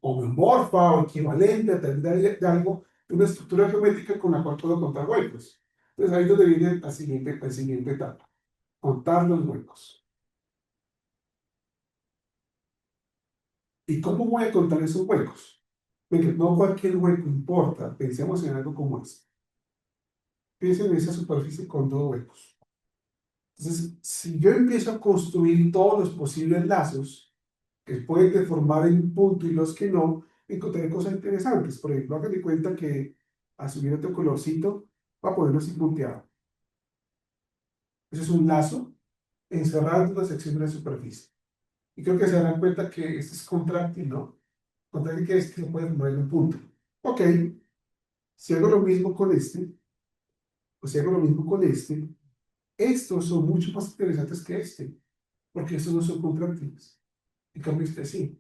Speaker 2: homomorfa o equivalente a tal de algo, de una estructura geométrica con la cual puedo contar huecos. Entonces, ahí es donde viene la siguiente etapa, contar los huecos. ¿Y cómo voy a contar esos huecos? Porque no cualquier hueco importa. Pensemos en algo como este. Piensen en esa superficie con dos huecos. Entonces, si yo empiezo a construir todos los posibles lazos que pueden deformar en un punto y los que no, encontraré cosas interesantes. Por ejemplo, hagan de cuenta que a subir otro colorcito para ponerlo así punteado. Ese es un lazo encerrado en una sección de la superficie. Y creo que se darán cuenta que este es contráctil, ¿no? Contráctil que es que se puede formar en un punto. Ok, si hago lo mismo con este, o si hago lo mismo con este, Estos son mucho más interesantes que este, porque estos no son contractiles. En cambio, este sí.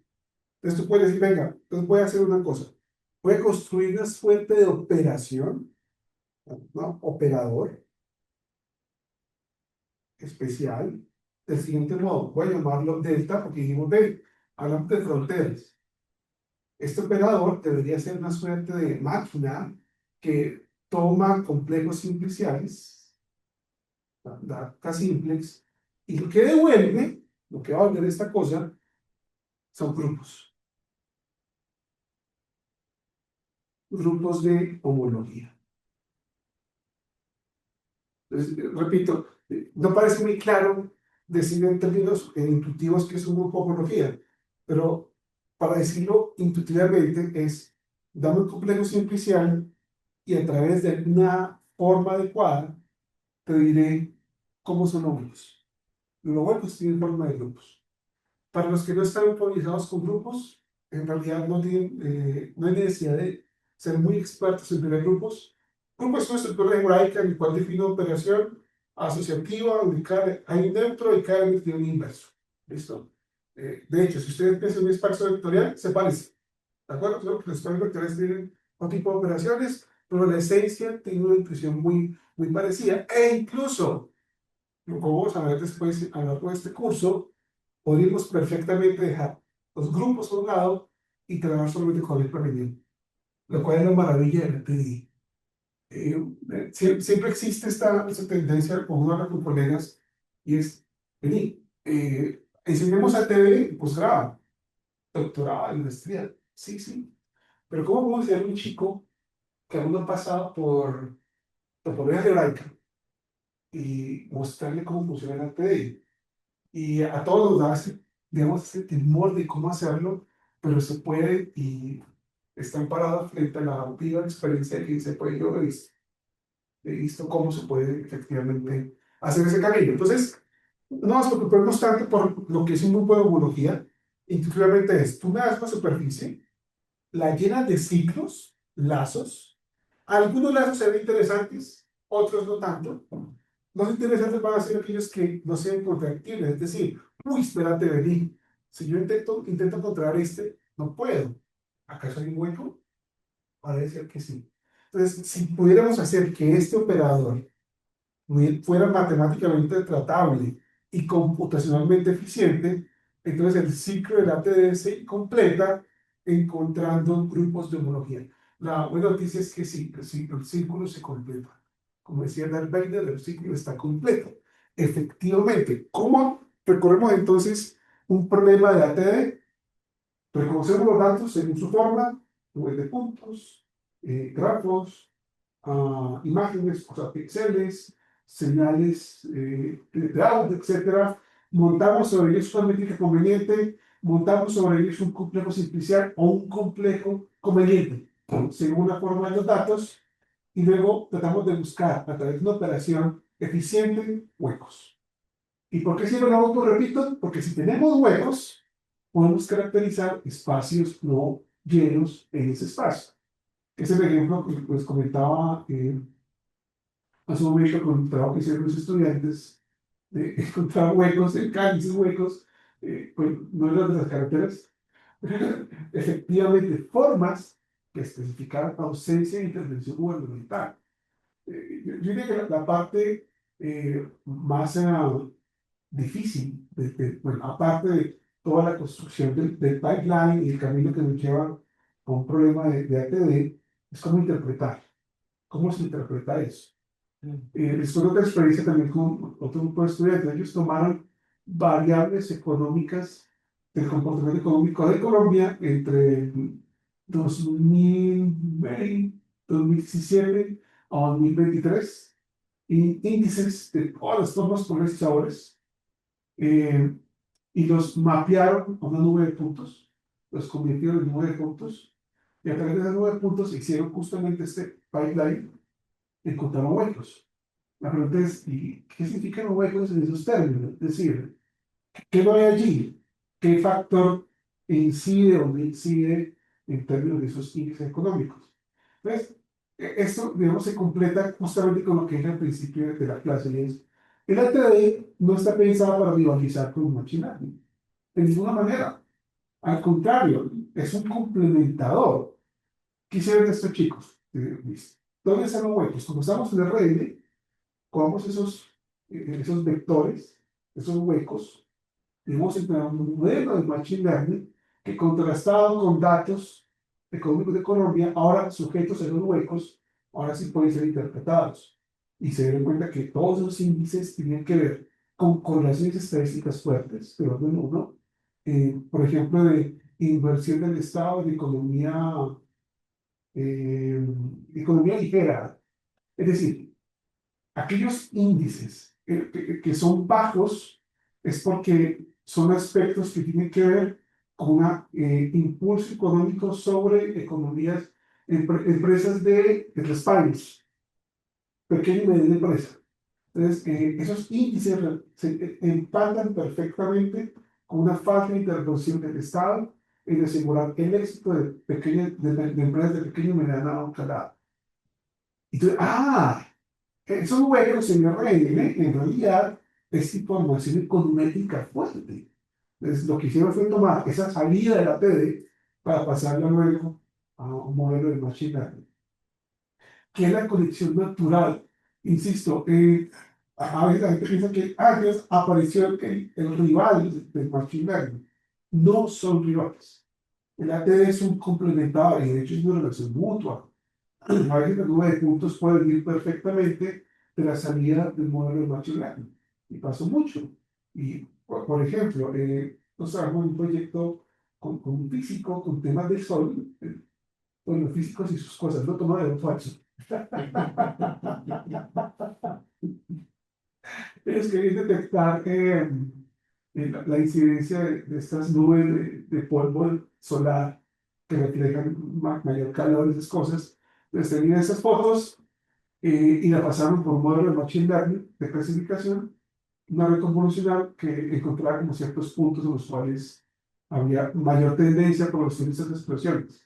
Speaker 2: Entonces tú puedes decir, venga, entonces voy a hacer una cosa. Voy a construir una fuente de operación, ¿no? Operador especial del siguiente modo. Voy a llamarlo delta porque dijimos, ve, hablamos de fronteras. Este operador debería ser una suerte de máquina que toma complejos simpliciales, data simplex, y lo que devuelve, lo que va a volver esta cosa, son grupos de homología. Entonces, repito, no parece muy claro decir en términos intuitivos que es un grupo de homología, pero para decirlo intuitivamente es, dame un complejo simplicial y a través de una forma adecuada te diré cómo son los grupos. Los huecos tienen forma de grupos. Para los que no están autorizados con grupos, en realidad no hay necesidad de ser muy expertos en tener grupos. Grupo es una estructura algebraica en la cual defino operación asociativa, ubicar hay un neutro y cada elemento tiene un inverso. ¿Listo? De hecho, si ustedes piensan en un espacio vectorial, se parece. ¿De acuerdo? Creo que los espacios vectoriales tienen otro tipo de operaciones, pero la esencia tiene una intuición muy parecida. E incluso, como vamos a ver después a lo largo de este curso, podríamos perfectamente dejar los grupos a un lado y trabajar solamente con el femenino, lo cual es la maravilla de la TDI. Siempre existe esta tendencia con una de mis colegas y es, vení, enseñemos a TDI, posgrado, doctorado, maestría, sí, sí, pero ¿cómo podemos enseñar a un chico que aún no ha pasado por topología algebraica y mostrarle cómo funciona la TDI? Y a todos nos da ese, digamos, ese temor de cómo hacerlo, pero se puede y están parados frente a la viva experiencia de que se puede. Yo he visto cómo se puede efectivamente hacer ese camino. Entonces, no nos preocupemos tanto por lo que es un grupo de homología, inclusivamente es, tú me das una superficie, la llenas de ciclos, lazos, algunos lazos se ven interesantes, otros no tanto. Los interesantes van a ser aquellos que no sean contractibles, es decir, uy, espérate, vení. Si yo intento encontrar este, no puedo. ¿Acaso hay un hueco? Parece ser que sí. Entonces, si pudiéramos hacer que este operador fuera matemáticamente tratable y computacionalmente eficiente, entonces el ciclo del ATD se completa encontrando grupos de homología. La buena noticia es que sí, el círculo se completa. Como decía Darth Vader, el ciclo está completo. Efectivamente, ¿cómo recorremos entonces un problema de ATD? Reconocemos los datos según su forma, nubes de puntos, grafos, imágenes, o sea, píxeles, señales de audio, etcétera. Montamos sobre ellos una métrica conveniente, montamos sobre ellos un complejo simplicial o un complejo conveniente, según la forma de los datos, y luego tratamos de buscar a través de una operación eficiente huecos. ¿Y por qué siempre lo hago? Repito, porque si tenemos huecos, podemos caracterizar espacios no llenos en ese espacio. Ese es el ejemplo que les comentaba hace un momento con el trabajo que hicieron los estudiantes de encontrar huecos en cálices huecos, pues no eran de las carreteras, efectivamente formas que especificaban ausencia de intervención gubernamental. Yo diría que la parte más difícil, bueno, aparte de toda la construcción del pipeline y el camino que nos lleva a un problema de ATD, es cómo interpretar, cómo se interpreta eso. Después de otra experiencia también con otro grupo de estudiantes, ellos tomaron variables económicas del comportamiento económico de Colombia entre 2020, 2017 a 2023, y índices de todas las formas comerciales sabores, y los mapearon a una nube de puntos, los convirtieron en nube de puntos, y a través de esa nube de puntos hicieron justamente este pipeline, encontraron huecos. La pregunta es, ¿y qué significan los huecos en esos términos? Es decir, ¿qué no hay allí? ¿Qué factor incide o no incide en términos de esos índices económicos? Entonces, esto, digamos, se completa justamente con lo que es el principio de la clase, y es, El ATD no está pensado para rivalizar con un machine learning, de ninguna manera. Al contrario, es un complementador. ¿Qué hicieron estos chicos? ¿Dónde están los huecos? Como estamos en el RL, cogemos esos vectores, esos huecos, y hemos entrenado un modelo de Machine Learning que contrastado con datos económicos de Colombia, ahora sujetos a esos huecos, ahora sí pueden ser interpretados. Y se dieron cuenta que todos esos índices tenían que ver con correlaciones estadísticas fuertes, de orden uno, por ejemplo, de inversión del Estado en economía ligera. Es decir, aquellos índices que son bajos es porque son aspectos que tienen que ver con un impulso económico sobre economías, empresas de respaldos, pequeña y mediana empresa. Entonces, esos índices se empatan perfectamente con una falta de intervención del Estado en asegurar el éxito de empresas de pequeño y mediana calado. Entonces, esos huecos en RN, en realidad, es información econométrica fuerte. Entonces, lo que hicieron fue tomar esa salida de la TD para pasarla luego a un modelo de Machine Learning, que es la conexión natural. Insisto, a veces la gente piensa que antes apareció el rival del Machine Learning. No son rivales. El ATD es un complementador y de hecho es una relación mutua. A veces la nube de puntos puede venir perfectamente de la salida del modelo de Machine Learning. Y pasó mucho. Y, por ejemplo, nosotros trabajamos en un proyecto con un físico con temas del sol. Pues los físicos y sus cosas, no tomaron de falso. Ellos querían detectar la incidencia de estas nubes de polvo solar que reflejan mayor calor y esas cosas. Entonces tenían esas fotos y la pasaron por un modelo de Machine Learning de clasificación, una red convolucional que encontraba como ciertos puntos en los cuales había mayor tendencia por los índices de explosiones.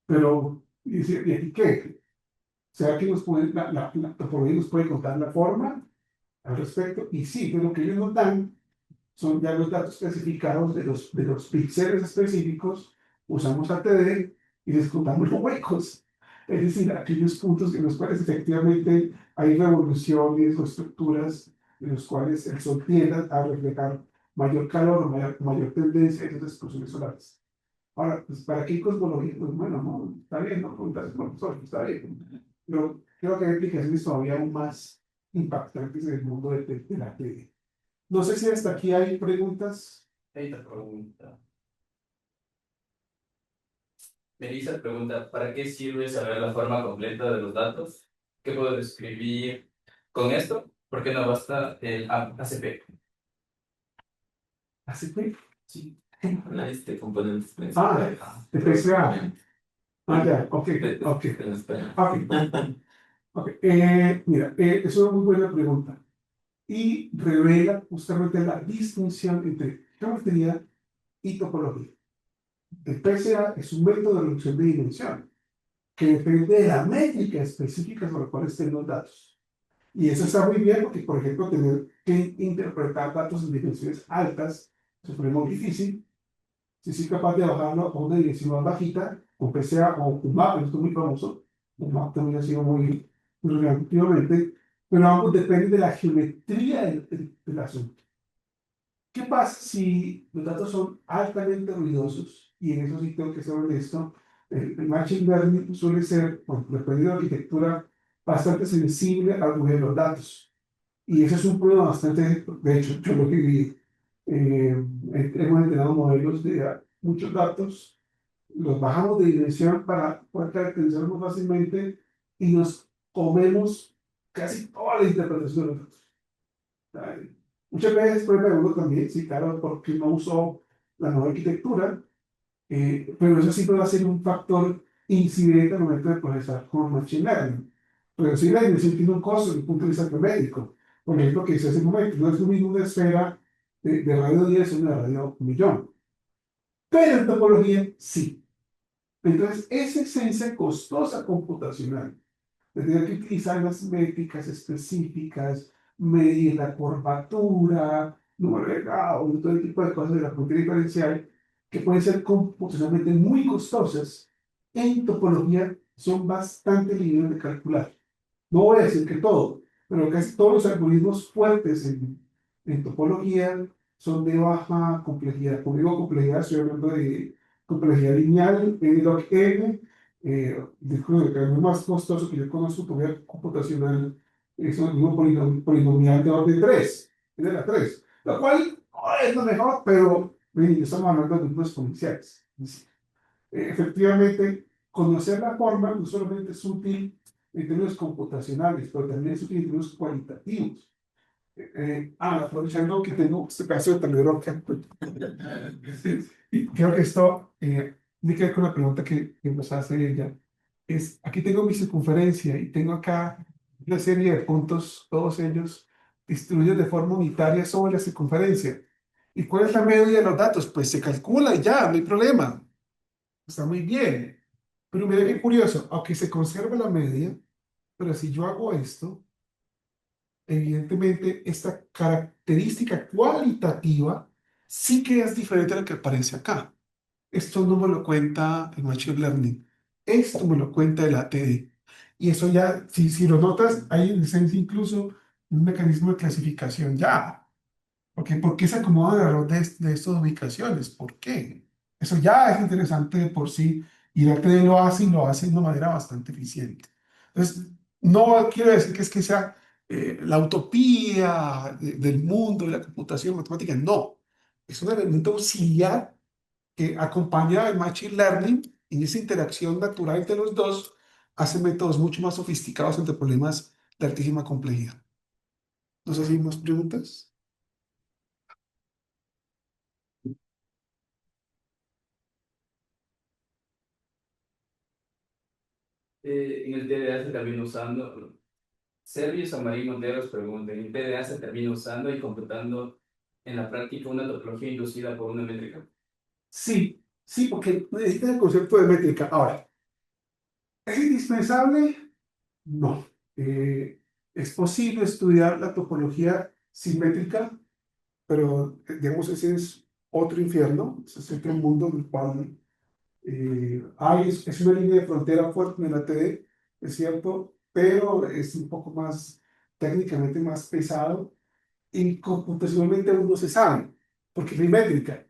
Speaker 2: Pero, ¿y aquí qué? ¿Será que la topología nos puede contar la forma al respecto? Y sí, pero lo que ellos nos dan son ya los datos clasificados de los píxeles específicos, usamos ATD y les contamos los huecos. Es decir, aquellos puntos en los cuales efectivamente hay revoluciones o estructuras en los cuales el sol tiende a reflejar mayor calor o mayor tendencia a esas explosiones solares. Ahora, pues, ¿para qué cosmología? Pues bueno, no, está bien, no preguntas por el sol, está bien. Pero creo que hay aplicaciones todavía aún más impactantes en el mundo de la TD. No sé si hasta aquí hay preguntas.
Speaker 4: Ahí te pregunta. Melissa pregunta, ¿para qué sirve saber la forma completa de los datos? ¿Qué puedo escribir con esto? ¿Por qué no basta el ACP?
Speaker 2: ¿ACP?
Speaker 4: Sí.
Speaker 3: Análisis de componentes
Speaker 2: Ah,
Speaker 3: principales.
Speaker 2: de PSA. Ya, ok, ok.
Speaker 3: En español.
Speaker 2: Ok, ok. Mira, es una muy buena pregunta. Y revela justamente la distinción entre geometría y topología. El PSA es un método de reducción de dimensión que depende de la métrica específica sobre la cual estén los datos. Y eso está muy bien porque, por ejemplo, tener que interpretar datos en dimensiones altas se pone muy difícil. Si soy capaz de bajarlo a una dimensión más bajita, con PCA o UMAP, esto es muy famoso, UMAP también ha sido muy relativamente, pero ambos dependen de la geometría del asunto. ¿Qué pasa si los datos son altamente ruidosos? Y en eso sí tengo que ser honesto. El Machine Learning suele ser, bueno, dependiendo de la arquitectura, bastante sensible al ruido de los datos. Y eso es un problema bastante, de hecho, yo lo que vi, hemos entrenado modelos de muchos datos, los bajamos de dimensión para poder caracterizarlos fácilmente y nos comemos casi toda la interpretación de los datos. Ay, muchas veces por ejemplo también, sí, claro, porque no usó la nueva arquitectura, pero eso siempre va a ser un factor incidente al momento de procesar con Machine Learning. Pero sí, la dimensión tiene un costo desde el punto de vista biométrico. Por ejemplo, que dice hace un momento, no es lo mismo una esfera de radio 10 o una de radio 1.000.000. Pero en topología, sí. Entonces, esa esencia costosa computacional de tener que utilizar las métricas específicas, medir la curvatura, número de grados, todo tipo de cosas de la función diferencial que pueden ser computacionalmente muy costosas. En topología son bastante ligeros de calcular. No voy a decir que todo, pero casi todos los algoritmos fuertes en topología son de baja complejidad. Cuando digo complejidad, estoy hablando de complejidad lineal, n log n. Dijo que el más costoso que yo conozco, topología computacional, es un algoritmo polinomial de orden 3, es de la 3, lo cual no es lo mejor, pero estamos hablando de algoritmos exponenciales. Efectivamente, conocer la forma no solamente es útil en términos computacionales, pero también es útil en términos cualitativos. Aprovechando que tengo este caso de tablero acá, y creo que esto tiene que ver con la pregunta que nos hace ella. Aquí tengo mi circunferencia y tengo acá una serie de puntos, todos ellos distribuidos de forma unitaria sobre la circunferencia. ¿Y cuál es la media de los datos? Pues se calcula y ya, no hay problema. Está muy bien. Pero mira qué curioso, aunque se conserva la media, pero si yo hago esto, evidentemente esta característica cualitativa sí que es diferente a lo que aparece acá. Esto no me lo cuenta el Machine Learning, esto me lo cuenta el ATD. Y eso ya, si lo notas, hay en esencia incluso un mecanismo de clasificación ya. ¿Por qué se acomodan alrededor de estas ubicaciones? ¿Por qué? Eso ya es interesante de por sí y el RTD lo hace y lo hace de una manera bastante eficiente. Entonces, no quiero decir que es que sea la utopía del mundo de la computación matemática, no. Es un elemento auxiliar que acompaña al Machine Learning en esa interacción natural entre los dos, hace métodos mucho más sofisticados entre problemas de altísima complejidad. No sé si hay más preguntas.
Speaker 4: En el TDA se termina usando, Sergio Samarín Monteros pregunta, ¿en el TDA se termina usando y computando en la práctica una topología inducida por una métrica?
Speaker 2: Sí, sí, porque necesitas el concepto de métrica. Ahora, ¿es indispensable? No. Es posible estudiar la topología simétrica, pero digamos, ese es otro infierno, ese es otro mundo en el cual es una línea de frontera fuerte en la TD, es cierto, pero es un poco más técnicamente más pesado y computacionalmente aún no se sabe, porque no hay métrica.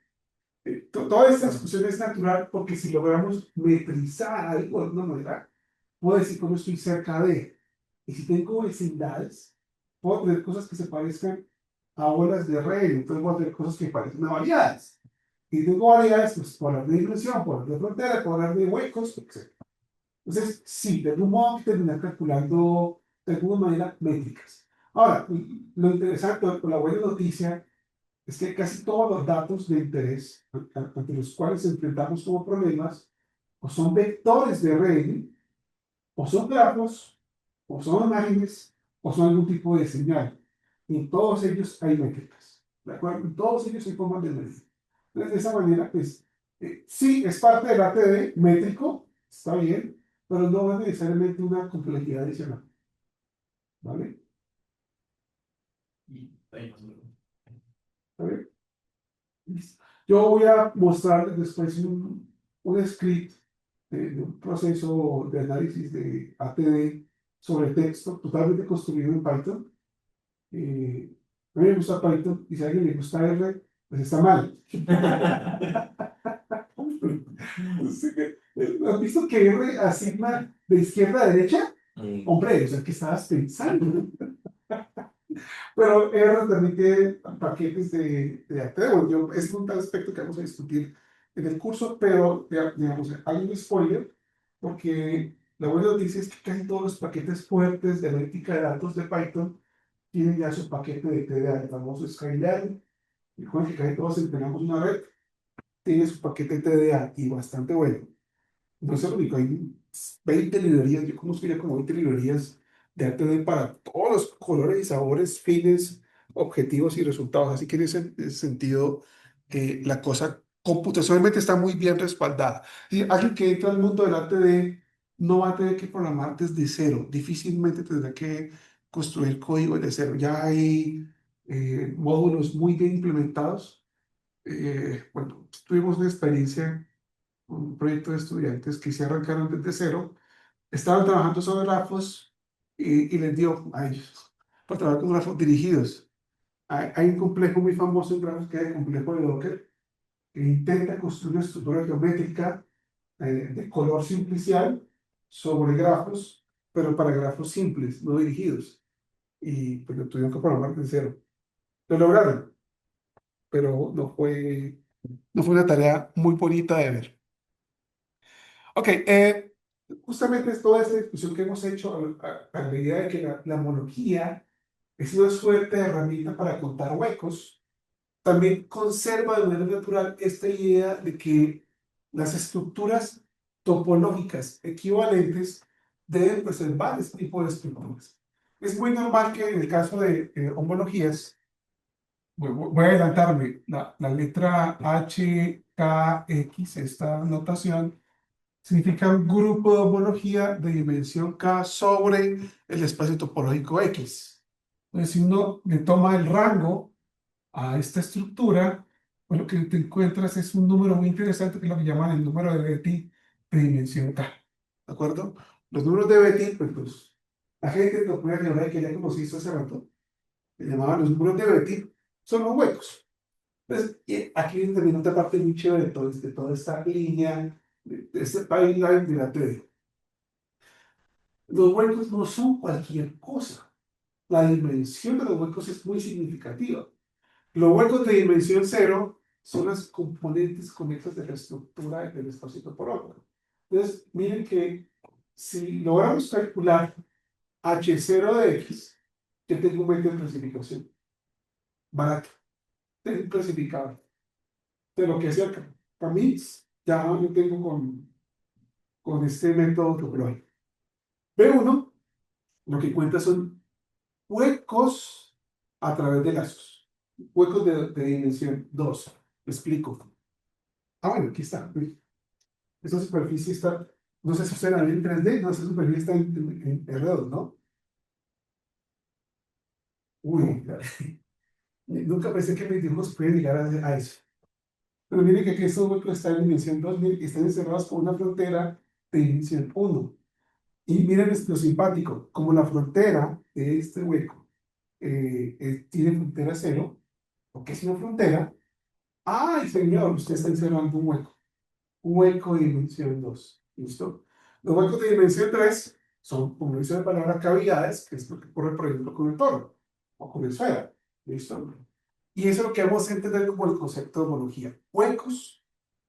Speaker 2: Toda esta discusión es natural porque si logramos metrizar algo de alguna manera, puedo decir cómo estoy cerca de. Y si tengo vecindades, puedo tener cosas que se parezcan a bolas de rey, entonces voy a tener cosas que parecen a variedades. Y tengo variedades, pues por hablar de dimensión, por hablar de frontera, por hablar de huecos, etc. Entonces, sí, de algún modo hay que terminar calculando de alguna manera métricas. Ahora, lo interesante, o la buena noticia es que casi todos los datos de interés ante los cuales enfrentamos como problemas o son vectores de red, o son grafos, o son imágenes, o son algún tipo de señal. Y en todos ellos hay métricas. ¿De acuerdo? En todos ellos hay formas de medir. Entonces, de esa manera, pues, sí, es parte del ATD métrico, está bien, pero no es necesariamente una complejidad adicional. ¿Vale?
Speaker 4: Y ahí más o menos.
Speaker 2: ¿Está bien? Listo. Yo voy a mostrarles después un script de un proceso de análisis de ATD sobre texto totalmente construido en Python. A mí me gusta Python y si a alguien le gusta R, pues está mal. ¿Has visto que R asigna de izquierda a derecha? Hombre, o sea, ¿qué estabas pensando? Pero R permite paquetes de ATD. Bueno, es un tal aspecto que vamos a discutir en el curso, pero digamos, hay un spoiler, porque la buena noticia es que casi todos los paquetes fuertes de analítica de datos de Python tienen ya su paquete de TDA, el famoso Skylab. Y con el que casi todos entrenamos una red, tiene su paquete de TDA y bastante bueno. No es el único, hay 20 librerías, yo conozco ya como 20 librerías de ATD para todos los colores y sabores, fines, objetivos y resultados. Así que en ese sentido, la cosa computacionalmente está muy bien respaldada. Y alguien que entra al mundo del ATD no va a tener que programar desde cero, difícilmente tendrá que construir código de cero. Ya hay módulos muy bien implementados. Bueno, tuvimos una experiencia, un proyecto de estudiantes que se arrancaron desde cero, estaban trabajando sobre grafos y les dio a ellos para trabajar con grafos dirigidos. Hay un complejo muy famoso en grafos que es el complejo de Docker, que intenta construir una estructura geométrica de color simplicial sobre grafos, pero para grafos simples, no dirigidos. Y pues lo tuvieron que programar de cero. Lo lograron, pero no fue una tarea muy bonita de ver. Ok, justamente es toda esta discusión que hemos hecho a la idea de que la homología es una suerte de herramienta para contar huecos. También conserva de manera natural esta idea de que las estructuras topológicas equivalentes deben preservar este tipo de estructuras. Es muy normal que en el caso de homologías, voy a adelantarme, la letra H, K, X, esta notación, significa un grupo de homología de dimensión K sobre el espacio topológico X. Entonces, si uno le toma el rango a esta estructura, pues lo que te encuentras es un número muy interesante que es lo que llaman el número de Betti de dimensión K. ¿De acuerdo? Los números de Betti, pues la gente lo puede llamar que ya como se hizo hace rato, le llamaban los números de Betti, son los huecos. Entonces, y aquí viene también otra parte muy chévere de toda esta línea, de este pipeline de la TD. Los huecos no son cualquier cosa. La dimensión de los huecos es muy significativa. Los huecos de dimensión cero son las componentes conexas de la estructura del espacio topológico. Entonces, miren que si logramos calcular H0 de X, yo tengo un método de clasificación barato, tengo un clasificador de lo que hacía Camils, ya yo tengo con este método topológico. B1, lo que cuenta son huecos a través de lazos, huecos de dimensión 2. Me explico. Bueno, aquí está. Esta superficie está, no sé si ustedes la ven en 3D, no, esta superficie está en R2, ¿no? Uy, nunca pensé que mis dibujos pudieran llegar a eso. Pero miren que aquí estos huecos están en dimensión 2, miren que están encerrados por una frontera de dimensión 1. Y miren lo simpático, como la frontera de este hueco tiene frontera 0, porque es una frontera, ¡ay, señor! Usted está encerrando un hueco de dimensión 2. ¿Listo? Los huecos de dimensión 3 son, como dice la palabra, cavidades, que es lo que ocurre, por ejemplo, con el toro o con el esfera. ¿Listo? Y eso es lo que vamos a entender como el concepto de homología. Huecos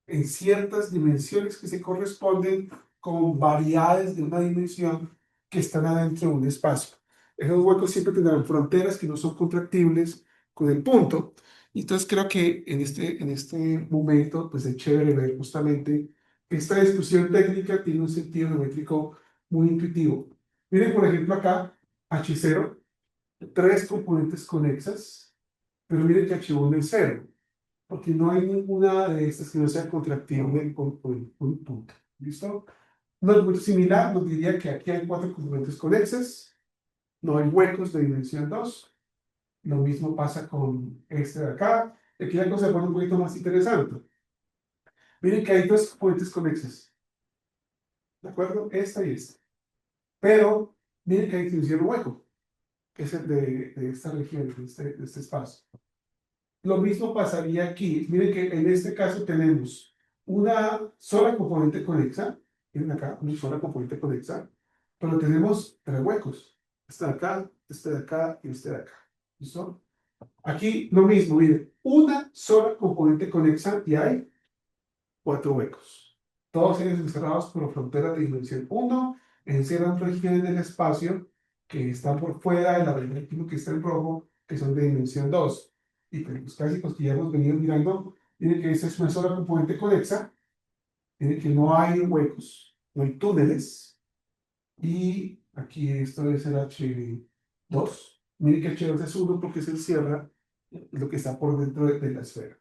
Speaker 2: en ciertas dimensiones que se corresponden con variedades de una dimensión que están adentro de un espacio. Esos huecos siempre tendrán fronteras que no son contractibles con el punto. Y entonces creo que en este momento pues es chévere ver justamente que esta discusión técnica tiene un sentido geométrico muy intuitivo. Miren, por ejemplo, acá H0, tres componentes conexas, pero miren que H1 es cero, porque no hay ninguna de estas que no sea contractible con un punto. ¿Listo? No es muy similar, nos diría que aquí hay cuatro componentes conexas, no hay huecos de dimensión 2. Lo mismo pasa con este de acá. Aquí la cosa se pone un poquito más interesante. Miren que hay dos componentes conexas. ¿De acuerdo? Esta y esta. Pero miren que hay dimensión hueco, que es el de esta región, de este espacio. Lo mismo pasaría aquí. Miren que en este caso tenemos una sola componente conexa. Miren acá, una sola componente conexa. Pero tenemos tres huecos. Este de acá, este de acá y este de acá. ¿Listo? Aquí lo mismo, miren. Una sola componente conexa y hay cuatro huecos. Todos ellos encerrados por fronteras de dimensión 1. Encierran regiones del espacio que están por fuera de la región que está en rojo, que son de dimensión 2. Y pues los clásicos que ya hemos venido mirando, miren que esta es una sola componente conexa, miren que no hay huecos, no hay túneles, y aquí esto debe ser H2. Miren que H2 es 1 porque se encierra lo que está por dentro de la esfera.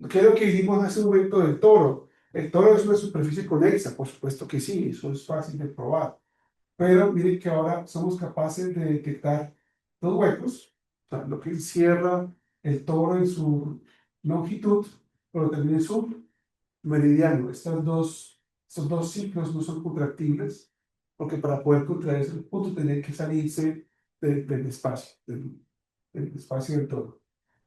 Speaker 2: ¿Qué es lo que hicimos hace un momento del toro? El toro es una superficie conexa, por supuesto que sí, eso es fácil de probar. pero miren que ahora somos capaces de detectar dos huecos, o sea, lo que encierra el toro en su longitud, pero también en su meridiano. Estos dos ciclos no son contractibles, porque para poder contraer el punto tienen que salirse del espacio, del espacio del toro.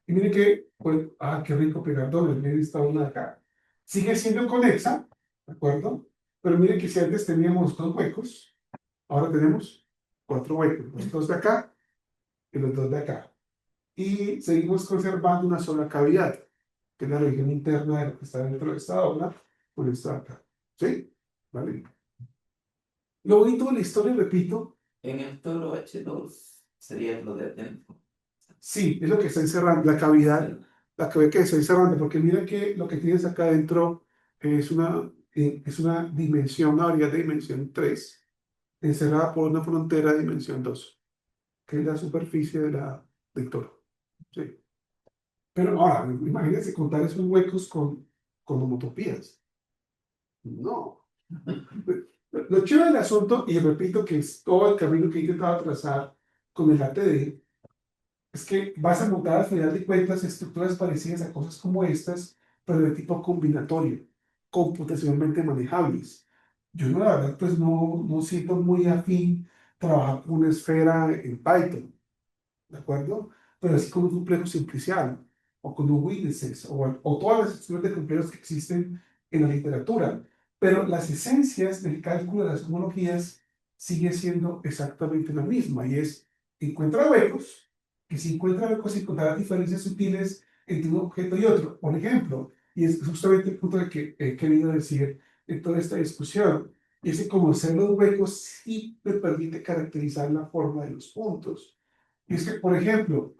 Speaker 2: Y miren que, pues, qué rico pegar doble, miren esta una de acá. Sigue siendo conexa, ¿de acuerdo? Pero miren que si antes teníamos dos huecos, ahora tenemos cuatro huecos, los dos de acá y los dos de acá. Y seguimos conservando una sola cavidad, que es la región interna de lo que está dentro de esta obra, por esto de acá. ¿Sí? ¿Vale? Lo bonito de la historia, repito,
Speaker 3: En el toro H2 sería lo de adentro.
Speaker 2: sí, es lo que está encerrando, la cavidad que está encerrando, porque mira que lo que tienes acá adentro es una dimensión, una variedad de dimensión 3 encerrada por una frontera de dimensión 2 que es la superficie del toro. Sí. Pero ahora, imagínense contar esos huecos con homotopías. No. Lo chévere del asunto, y repito que es todo el camino que he intentado trazar con el ATD, es que vas a montar al final de cuentas estructuras parecidas a cosas como estas, pero de tipo combinatorio, computacionalmente manejables. Yo no, la verdad, pues no siento muy afín trabajar con una esfera en Python. ¿De acuerdo? Pero así como un complejo simplicial, o con un witnesses, o todas las estructuras de complejos que existen en la literatura. Pero las esencias del cálculo de las homologías sigue siendo exactamente la misma, y es encuentra huecos, que si encuentra huecos encontrará diferencias sutiles entre un objeto y otro. Por ejemplo, y es justamente el punto que he querido decir en toda esta discusión, y es que conocer los huecos sí me permite caracterizar la forma de los puntos. Y es que, por ejemplo,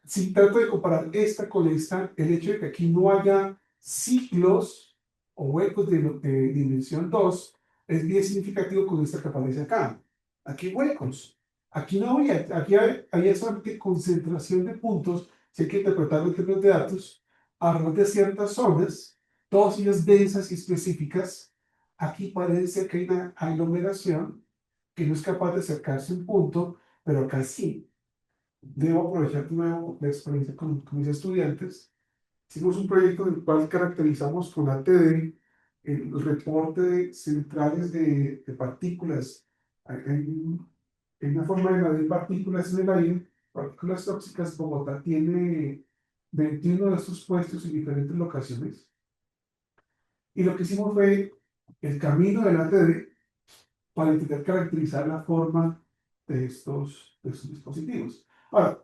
Speaker 2: si trato de comparar esta con esta, el hecho de que aquí no haya ciclos o huecos de dimensión 2 es bien significativo con esta que aparece acá. Aquí hay huecos. Aquí no había, había solamente concentración de puntos, si hay que interpretarlo en términos de datos, alrededor de ciertas zonas, todas ellas densas y específicas. Aquí parece ser que hay una aglomeración que no es capaz de acercarse a un punto, pero acá sí. Debo aprovechar de nuevo la experiencia con mis estudiantes. Hicimos un proyecto en el cual caracterizamos con ATD el reporte de centrales de partículas. Hay una forma de medir partículas en el aire, partículas tóxicas. Bogotá tiene 21 de estos puestos en diferentes locaciones. Y lo que hicimos fue el camino del ATD para intentar caracterizar la forma de estos dispositivos. Ahora,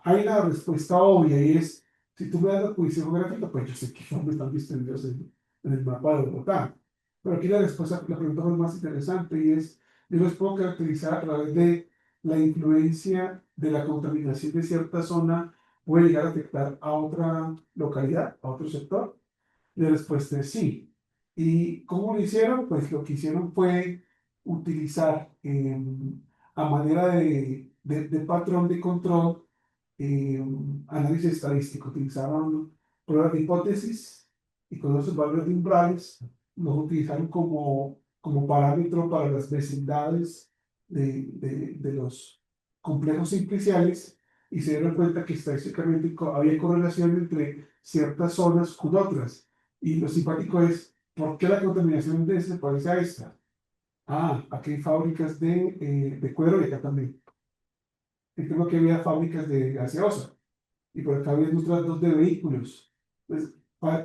Speaker 2: hay una respuesta obvia y es, si tú me das la posición geográfica, pues yo sé que dónde están distribuidos en el mapa de Bogotá. Pero aquí la respuesta, la pregunta es más interesante y es, yo los puedo caracterizar a través de la influencia de la contaminación de cierta zona, puede llegar a afectar a otra localidad, a otro sector. Y la respuesta es sí. ¿Y cómo lo hicieron? Pues lo que hicieron fue utilizar a manera de patrón de control análisis estadístico. Utilizaron pruebas de hipótesis y con esos valores de umbrales los utilizaron como parámetro para las vecindades de los complejos simpliciales y se dieron cuenta que estadísticamente había correlación entre ciertas zonas con otras. Y lo simpático es, ¿por qué la contaminación de se parece a esta? Aquí hay fábricas de cuero y acá también. Y creo que había fábricas de gaseosa y por acá había otras dos de vehículos. Pues,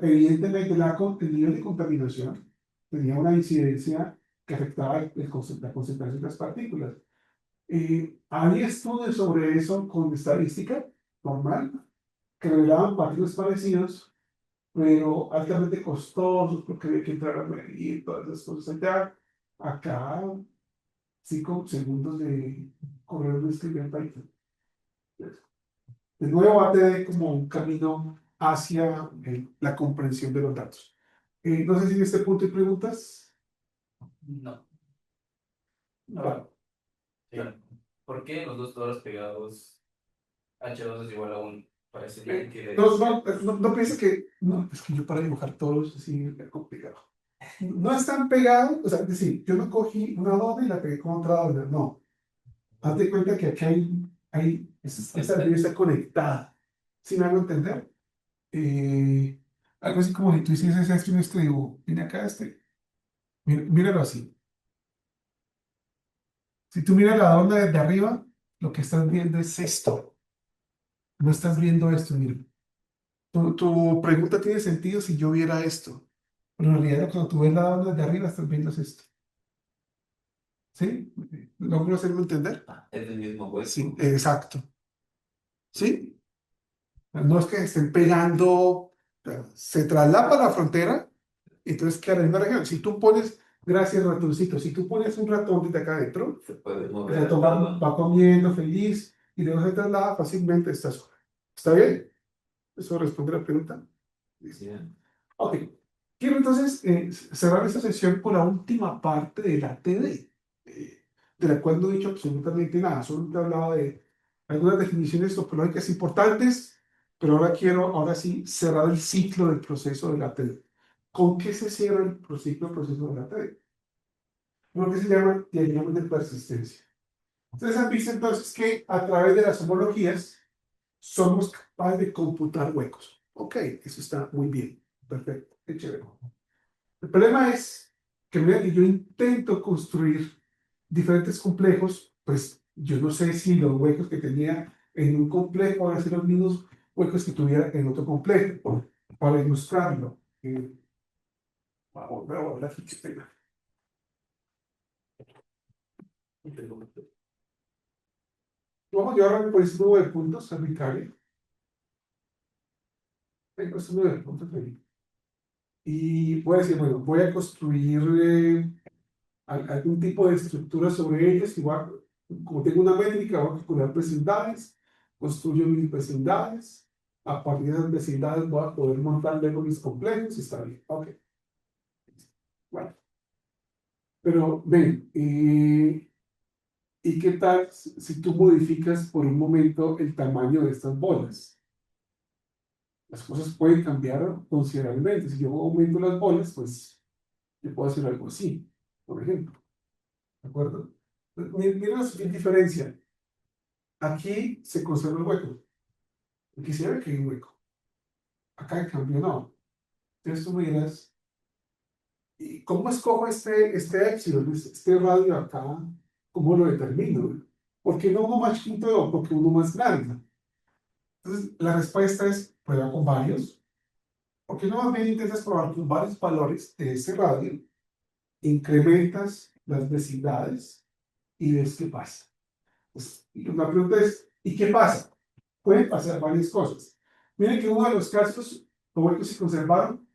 Speaker 2: evidentemente, el nivel de contaminación tenía una incidencia que afectaba la concentración de las partículas. Había estudios sobre eso con estadística normal que revelaban patrones parecidos, pero altamente costosos porque había que entrar a medir todas esas cosas allá. Acá, 5 segundos de correr de escribir en Python. De nuevo va a tener como un camino hacia la comprensión de los datos. No sé si en este punto hay preguntas.
Speaker 4: No.
Speaker 2: Vale.
Speaker 4: Sí. ¿Por qué los dos toros pegados H2 es igual a 1? Parece bien que...
Speaker 2: No piensa que. No, es que yo para dibujar todos así es complicado. no están pegados, o sea, es decir, yo no cogí una dona y la pegué con otra dona, no. Haz de cuenta que aquí esta línea está conectada. ¿Sí me hago entender? Eh, Algo así como si tú hicieses esto en este dibujo. Mira acá míralo así. Si tú miras la dona desde arriba, lo que estás viendo es esto. No estás viendo esto, mira. Tu pregunta tiene sentido si yo viera esto. Pero en realidad cuando tú ves la dona desde arriba, estás viendo es esto. ¿Sí? ¿Logro hacerme entender?
Speaker 3: Es el mismo hueco.
Speaker 2: Sí, exacto. ¿Sí? No es que estén pegando, se traslapa la frontera, entonces queda en una región. Si tú pones, gracias ratoncito, si tú pones un ratón desde acá adentro,
Speaker 3: Se puede
Speaker 2: el
Speaker 3: mover
Speaker 2: ratón
Speaker 3: todo.
Speaker 2: va comiendo feliz y luego se traslada fácilmente a esta zona. ¿Está bien? ¿Eso responde a la pregunta?
Speaker 3: Sí.
Speaker 2: Ok. Quiero entonces cerrar esta sesión con la última parte de la TD, de la cual no he dicho absolutamente nada, solo te he hablado de algunas definiciones topológicas importantes, pero ahora sí, cerrar el ciclo del proceso de la TD. ¿Con qué se cierra el proceso de la TD? Lo que se llama diagramas de persistencia. Ustedes han visto entonces que a través de las homologías somos capaces de computar huecos. Ok, eso está muy bien. Perfecto, qué chévere. El problema es que a medida que yo intento construir diferentes complejos, pues yo no sé si los huecos que tenía en un complejo van a ser los mismos huecos que tuviera en otro complejo. Para ilustrarlo, vamos a ver la ficha. Vamos a llevar por ese número de puntos arbitrario. Tengo ese número de puntos ahí. Y voy a decir, bueno, voy a construir algún tipo de estructura sobre ellas. Igual, como tengo una métrica, voy a calcular vecindades, construyo mis vecindades. A partir de las vecindades voy a poder montar luego mis complejos y está bien. Ok. Bueno, pero ven, ¿y qué tal si tú modificas por un momento el tamaño de estas bolas? Las cosas pueden cambiar considerablemente. Si yo aumento las bolas, pues yo puedo hacer algo así, por ejemplo. ¿De acuerdo? Mira la siguiente diferencia. Aquí se conserva el hueco. Aquí se ve que hay un hueco. Acá en cambio no. Entonces tú miras, ¿y cómo escojo este epsilon, este radio acá? ¿Cómo lo determino? ¿Por qué no uno más chiquito o por qué uno más grande? Entonces la respuesta es, prueba con varios. ¿Por qué no más bien intentas probar con varios valores de ese radio? Incrementas las vecindades y ves qué pasa. Pues, la pregunta es, ¿y qué pasa? Pueden pasar varias cosas. Miren que en uno de los casos, los huecos se conservaron,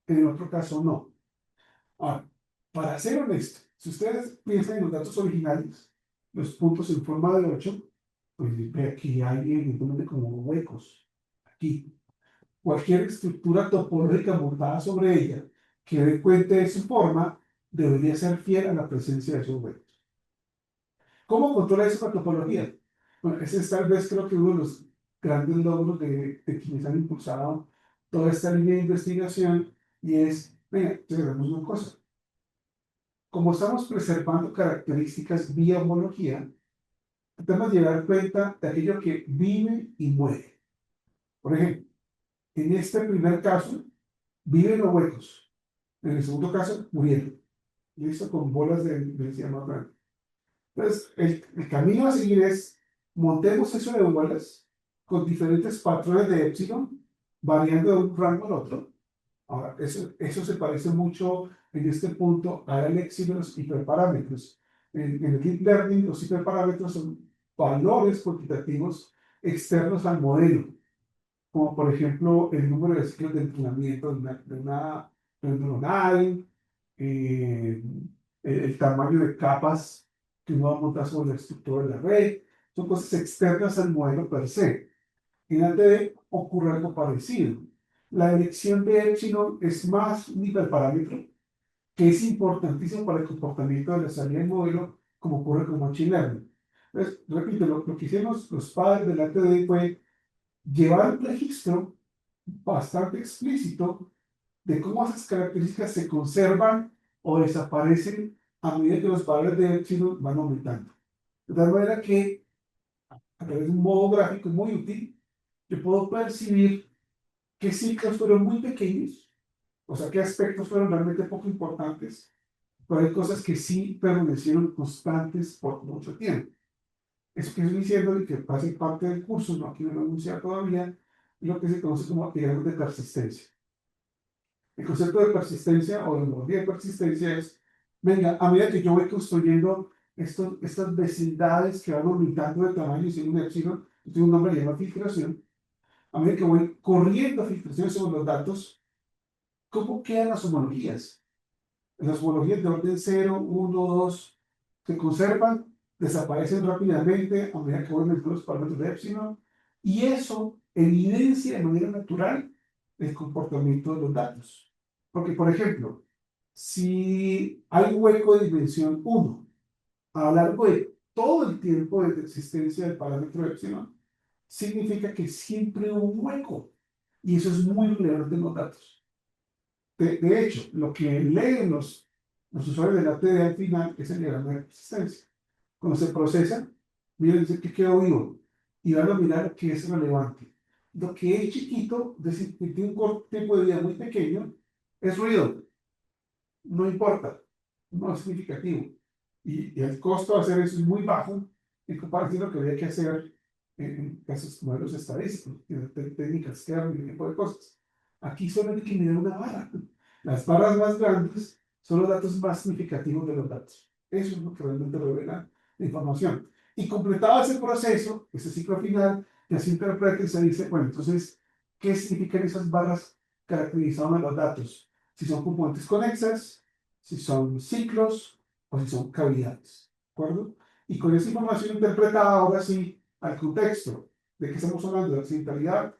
Speaker 2: en el otro caso no. Ahora, para ser honesto, si ustedes piensan en los datos originales, los puntos en forma de 8, pues ve aquí hay evidentemente como huecos. Aquí. Cualquier estructura topológica montada sobre ella que dé cuenta de su forma debería ser fiel a la presencia de esos huecos. ¿Cómo controla eso la topología? Bueno, ese es tal vez creo que uno de los grandes logros de quienes han impulsado toda esta línea de investigación y es, venga, tenemos una cosa. Como estamos preservando características vía homología, tenemos que llevar cuenta de aquello que vive y muere. Por ejemplo, en este primer caso, viven los huecos. En el segundo caso, murieron. Listo, con bolas de densidad más grande. Entonces, el camino a seguir es montemos eso de bolas con diferentes patrones de epsilon, variando de un rango al otro. Ahora, eso se parece mucho en este punto a Alex y los hiperparámetros. En el deep learning, los hiperparámetros son valores cuantitativos externos al modelo, como por ejemplo el número de ciclos de entrenamiento de una red neuronal, eh, el tamaño de capas que uno va a montar sobre la estructura de la red. Son cosas externas al modelo per se. En ATD ocurre algo parecido. La elección de epsilon es más un hiperparámetro que es importantísimo para el comportamiento de la salida del modelo, como ocurre con Machine Learning. Entonces, repito, lo que hicieron los padres del ATD fue llevar un registro bastante explícito de cómo esas características se conservan o desaparecen a medida que los valores de epsilon van aumentando. De tal manera que, a través de un modo gráfico muy útil, yo puedo percibir qué ciclos fueron muy pequeños, o sea, qué aspectos fueron realmente poco importantes, pero hay cosas que sí permanecieron constantes por mucho tiempo. Eso que estoy diciendo y que va a ser parte del curso, no quiero anunciar todavía, es lo que se conoce como diagramos de persistencia. El concepto de persistencia o de homología de persistencia es, venga, a medida que yo voy construyendo estas vecindades que van aumentando de tamaño y según epsilon, tiene un nombre que se llama filtración, a medida que voy corriendo filtración sobre los datos, ¿cómo quedan las homologías? Las homologías de orden 0, 1, 2 se conservan, desaparecen rápidamente a medida que voy aumentando los parámetros de epsilon, y eso evidencia de manera natural el comportamiento de los datos. Porque, por ejemplo, si hay un hueco de dimensión 1 a lo largo de todo el tiempo de existencia del parámetro epsilon, significa que siempre hubo un hueco. Y eso es muy relevante en los datos. De hecho, lo que leen los usuarios de la TD al final es el diagrama de persistencia. Cuando se procesa, miren, dice que quedó vivo y van a mirar qué es relevante. Lo que es chiquito, es decir, que tiene un tiempo de vida muy pequeño, es ruido. No importa, no es significativo. Y el costo de hacer eso es muy bajo en comparación a lo que había que hacer en casos modelos estadísticos, técnicas, que ese tipo de cosas. Aquí solo hay que mirar una barra. Las barras más grandes son los datos más significativos de los datos. Eso es lo que realmente revela la información. Y completado ese proceso, ese ciclo final, que se interpreta y se dice, bueno, entonces, ¿qué significan esas barras caracterizando los datos? Si son componentes conexas, si son ciclos o si son cavidades. ¿De acuerdo? Y con esa información interpretada ahora sí al contexto de que estamos hablando de accidentalidad,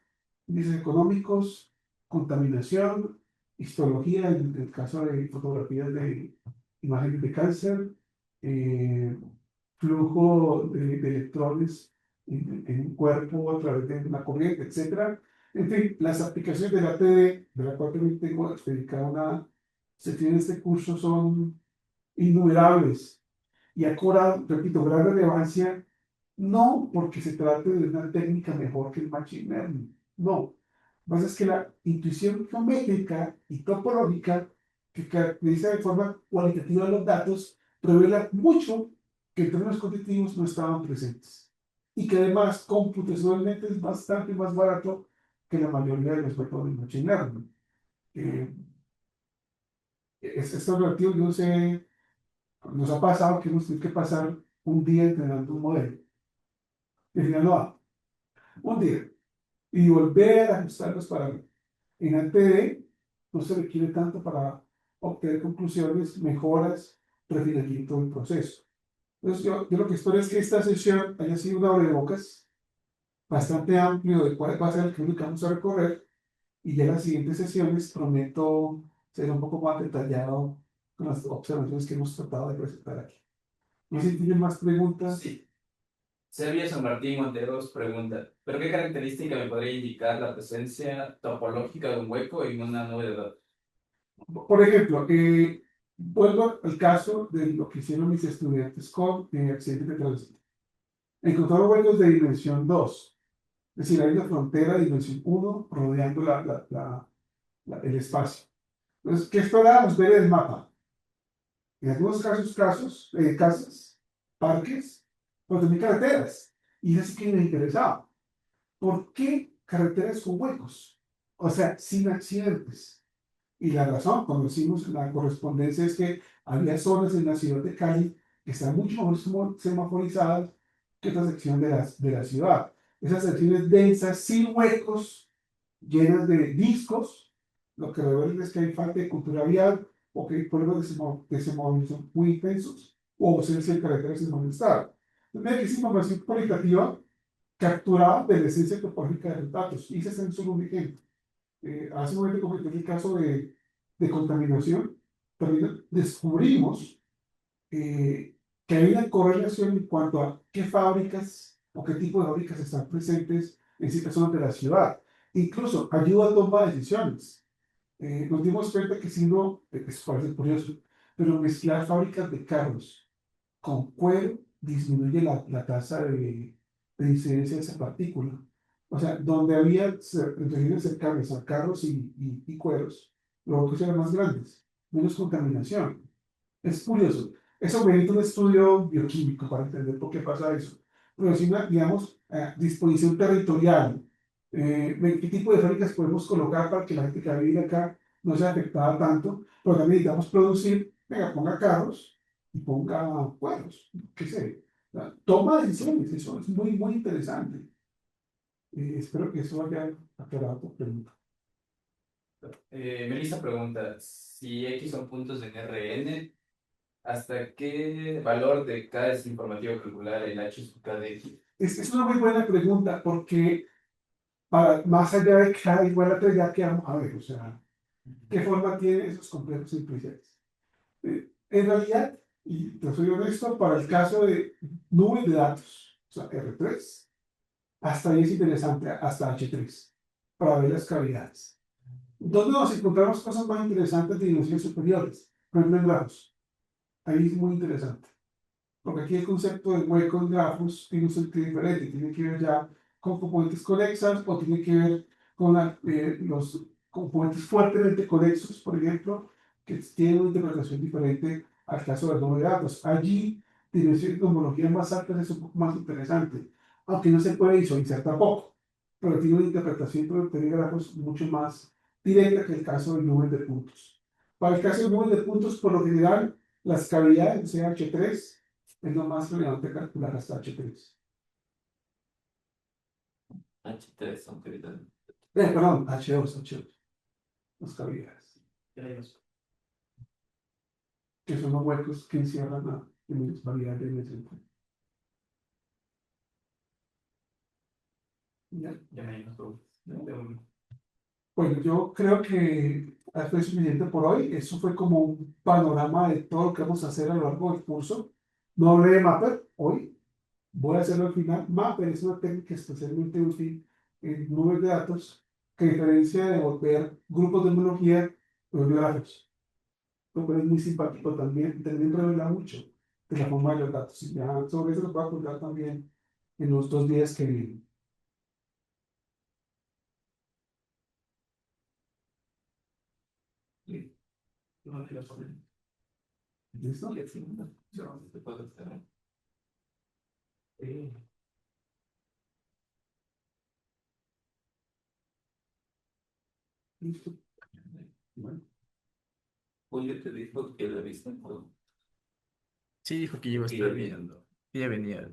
Speaker 2: índices económicos, contaminación, histología, en el caso de fotografías de imágenes de cáncer, eh, flujo de electrones en un cuerpo a través de una corriente, etcétera. En fin, las aplicaciones de la TD, de la cual también tengo dedicada una sección en este curso, son innumerables y ha cobrado, repito, gran relevancia, no porque se trate de una técnica mejor que el machine learning, no. Lo que pasa es que la intuición geométrica y topológica que caracteriza de forma cualitativa los datos revela mucho que en términos cognitivos no estaban presentes y que además computacionalmente es bastante más barato que la mayoría de los métodos de machine learning. Es tan relativo, yo no sé, nos ha pasado que hemos tenido que pasar un día entrenando un modelo. Y al final no va, un día. Y volver a ajustar los parámetros. En ATD no se requiere tanto para obtener conclusiones, mejoras, refinamiento del proceso. Entonces yo lo que espero es que esta sesión haya sido un abrebocas bastante amplio de cuál va a ser el camino que vamos a recorrer, y ya en las siguientes sesiones prometo ser un poco más detallado con las observaciones que hemos tratado de presentar aquí. No sé si tienen más preguntas.
Speaker 4: Sí. Servio San Martín Monteros pregunta, ¿pero qué característica me podría indicar la presencia topológica de un hueco en una nube de datos?
Speaker 2: Por ejemplo, vuelvo al caso de lo que hicieron mis estudiantes con accidentes de tránsito. Encontraron huecos de dimensión 2, es decir, hay una frontera de dimensión 1 rodeando el espacio. Entonces, ¿qué esperábamos ver en el mapa? En algunos casas, parques, pues también carreteras. Y eso sí que me interesaba. ¿Por qué carreteras con huecos? O sea, sin accidentes. Y la razón, cuando hicimos la correspondencia, es que había zonas en la ciudad de Cali que están mucho mejor semaforizadas que otras secciones de la ciudad. Esas secciones densas, sin huecos, llenas de discos, lo que revela es que hay falta de cultura vial o que hay problemas de semovilización muy intensos o ausencia de carreteras en buen estado. Entonces, esa información cualitativa capturada de la esencia topológica de los datos. Y ese es solo un ejemplo. Hace un momento comenté el caso de contaminación, también descubrimos que hay una correlación en cuanto a qué fábricas o qué tipo de fábricas están presentes en ciertas zonas de la ciudad. Incluso ayuda a tomar decisiones. Nos dimos cuenta que si no, eso parece curioso, pero mezclar fábricas de carros con cuero disminuye la tasa de incidencia de esa partícula. O sea, donde había regiones cercanas a carros y cueros, los otros eran más grandes, menos contaminación. Es curioso. Eso merita un estudio bioquímico para entender por qué pasa eso. Pero si una, digamos, disposición territorial, qué tipo de fábricas podemos colocar para que la gente que va a vivir acá no sea afectada tanto, pero también necesitamos producir, venga, ponga carros y ponga cueros, qué sé. Toma decisiones, eso es muy, muy interesante. Espero que eso haya aclarado tu pregunta.
Speaker 4: Melissa pregunta, si X son puntos en Rn, ¿hasta qué valor de K es informativo calcular el H sub K de X?
Speaker 2: Es una muy buena pregunta porque más allá de que hay igual a 3, ya que vamos a ver, o sea, qué forma tienen esos complejos iniciales. En realidad, y te soy honesto, para el caso de nubes de datos, o sea, R3, hasta ahí es interesante, hasta H3, para ver las cavidades. ¿Dónde nos encontramos cosas más interesantes de dimensiones superiores? Por ejemplo, en grafos. Ahí es muy interesante. Porque aquí el concepto de hueco en grafos tiene un sentido diferente, tiene que ver ya con componentes conexas o tiene que ver con los componentes fuertemente conexos, por ejemplo, que tienen una interpretación diferente al caso de la nube de datos. Allí, dimensiones de homología más altas es un poco más interesante, aunque no se puede visualizar tampoco, pero tiene una interpretación de grafos mucho más directa que el caso de nubes de puntos. Para el caso de nubes de puntos, por lo general, las cavidades, o sea, H3, es lo más relevante calcular hasta H3.
Speaker 3: H3 son cavidades.
Speaker 2: Perdón, H2, las cavidades, que son los huecos que encierran a variables en el centro. Ya.
Speaker 4: Ya me dijo.
Speaker 2: Bueno, yo creo que fue suficiente por hoy. Eso fue como un panorama de todo lo que vamos a hacer a lo largo del curso. No hablé de Mapper hoy, voy a hacerlo al final. Mapper es una técnica especialmente útil en nubes de datos que a diferencia de volver grupos de homología, los grafos. Lo cual es muy simpático también, también revela mucho de la forma de los datos. Y ya sobre eso lo voy a contar también en los 2 días que vienen. ¿Listo? Listo. Bueno.
Speaker 3: Julio te dijo que la viste por
Speaker 4: Sí, dijo que iba a estar viendo. Y ya venía.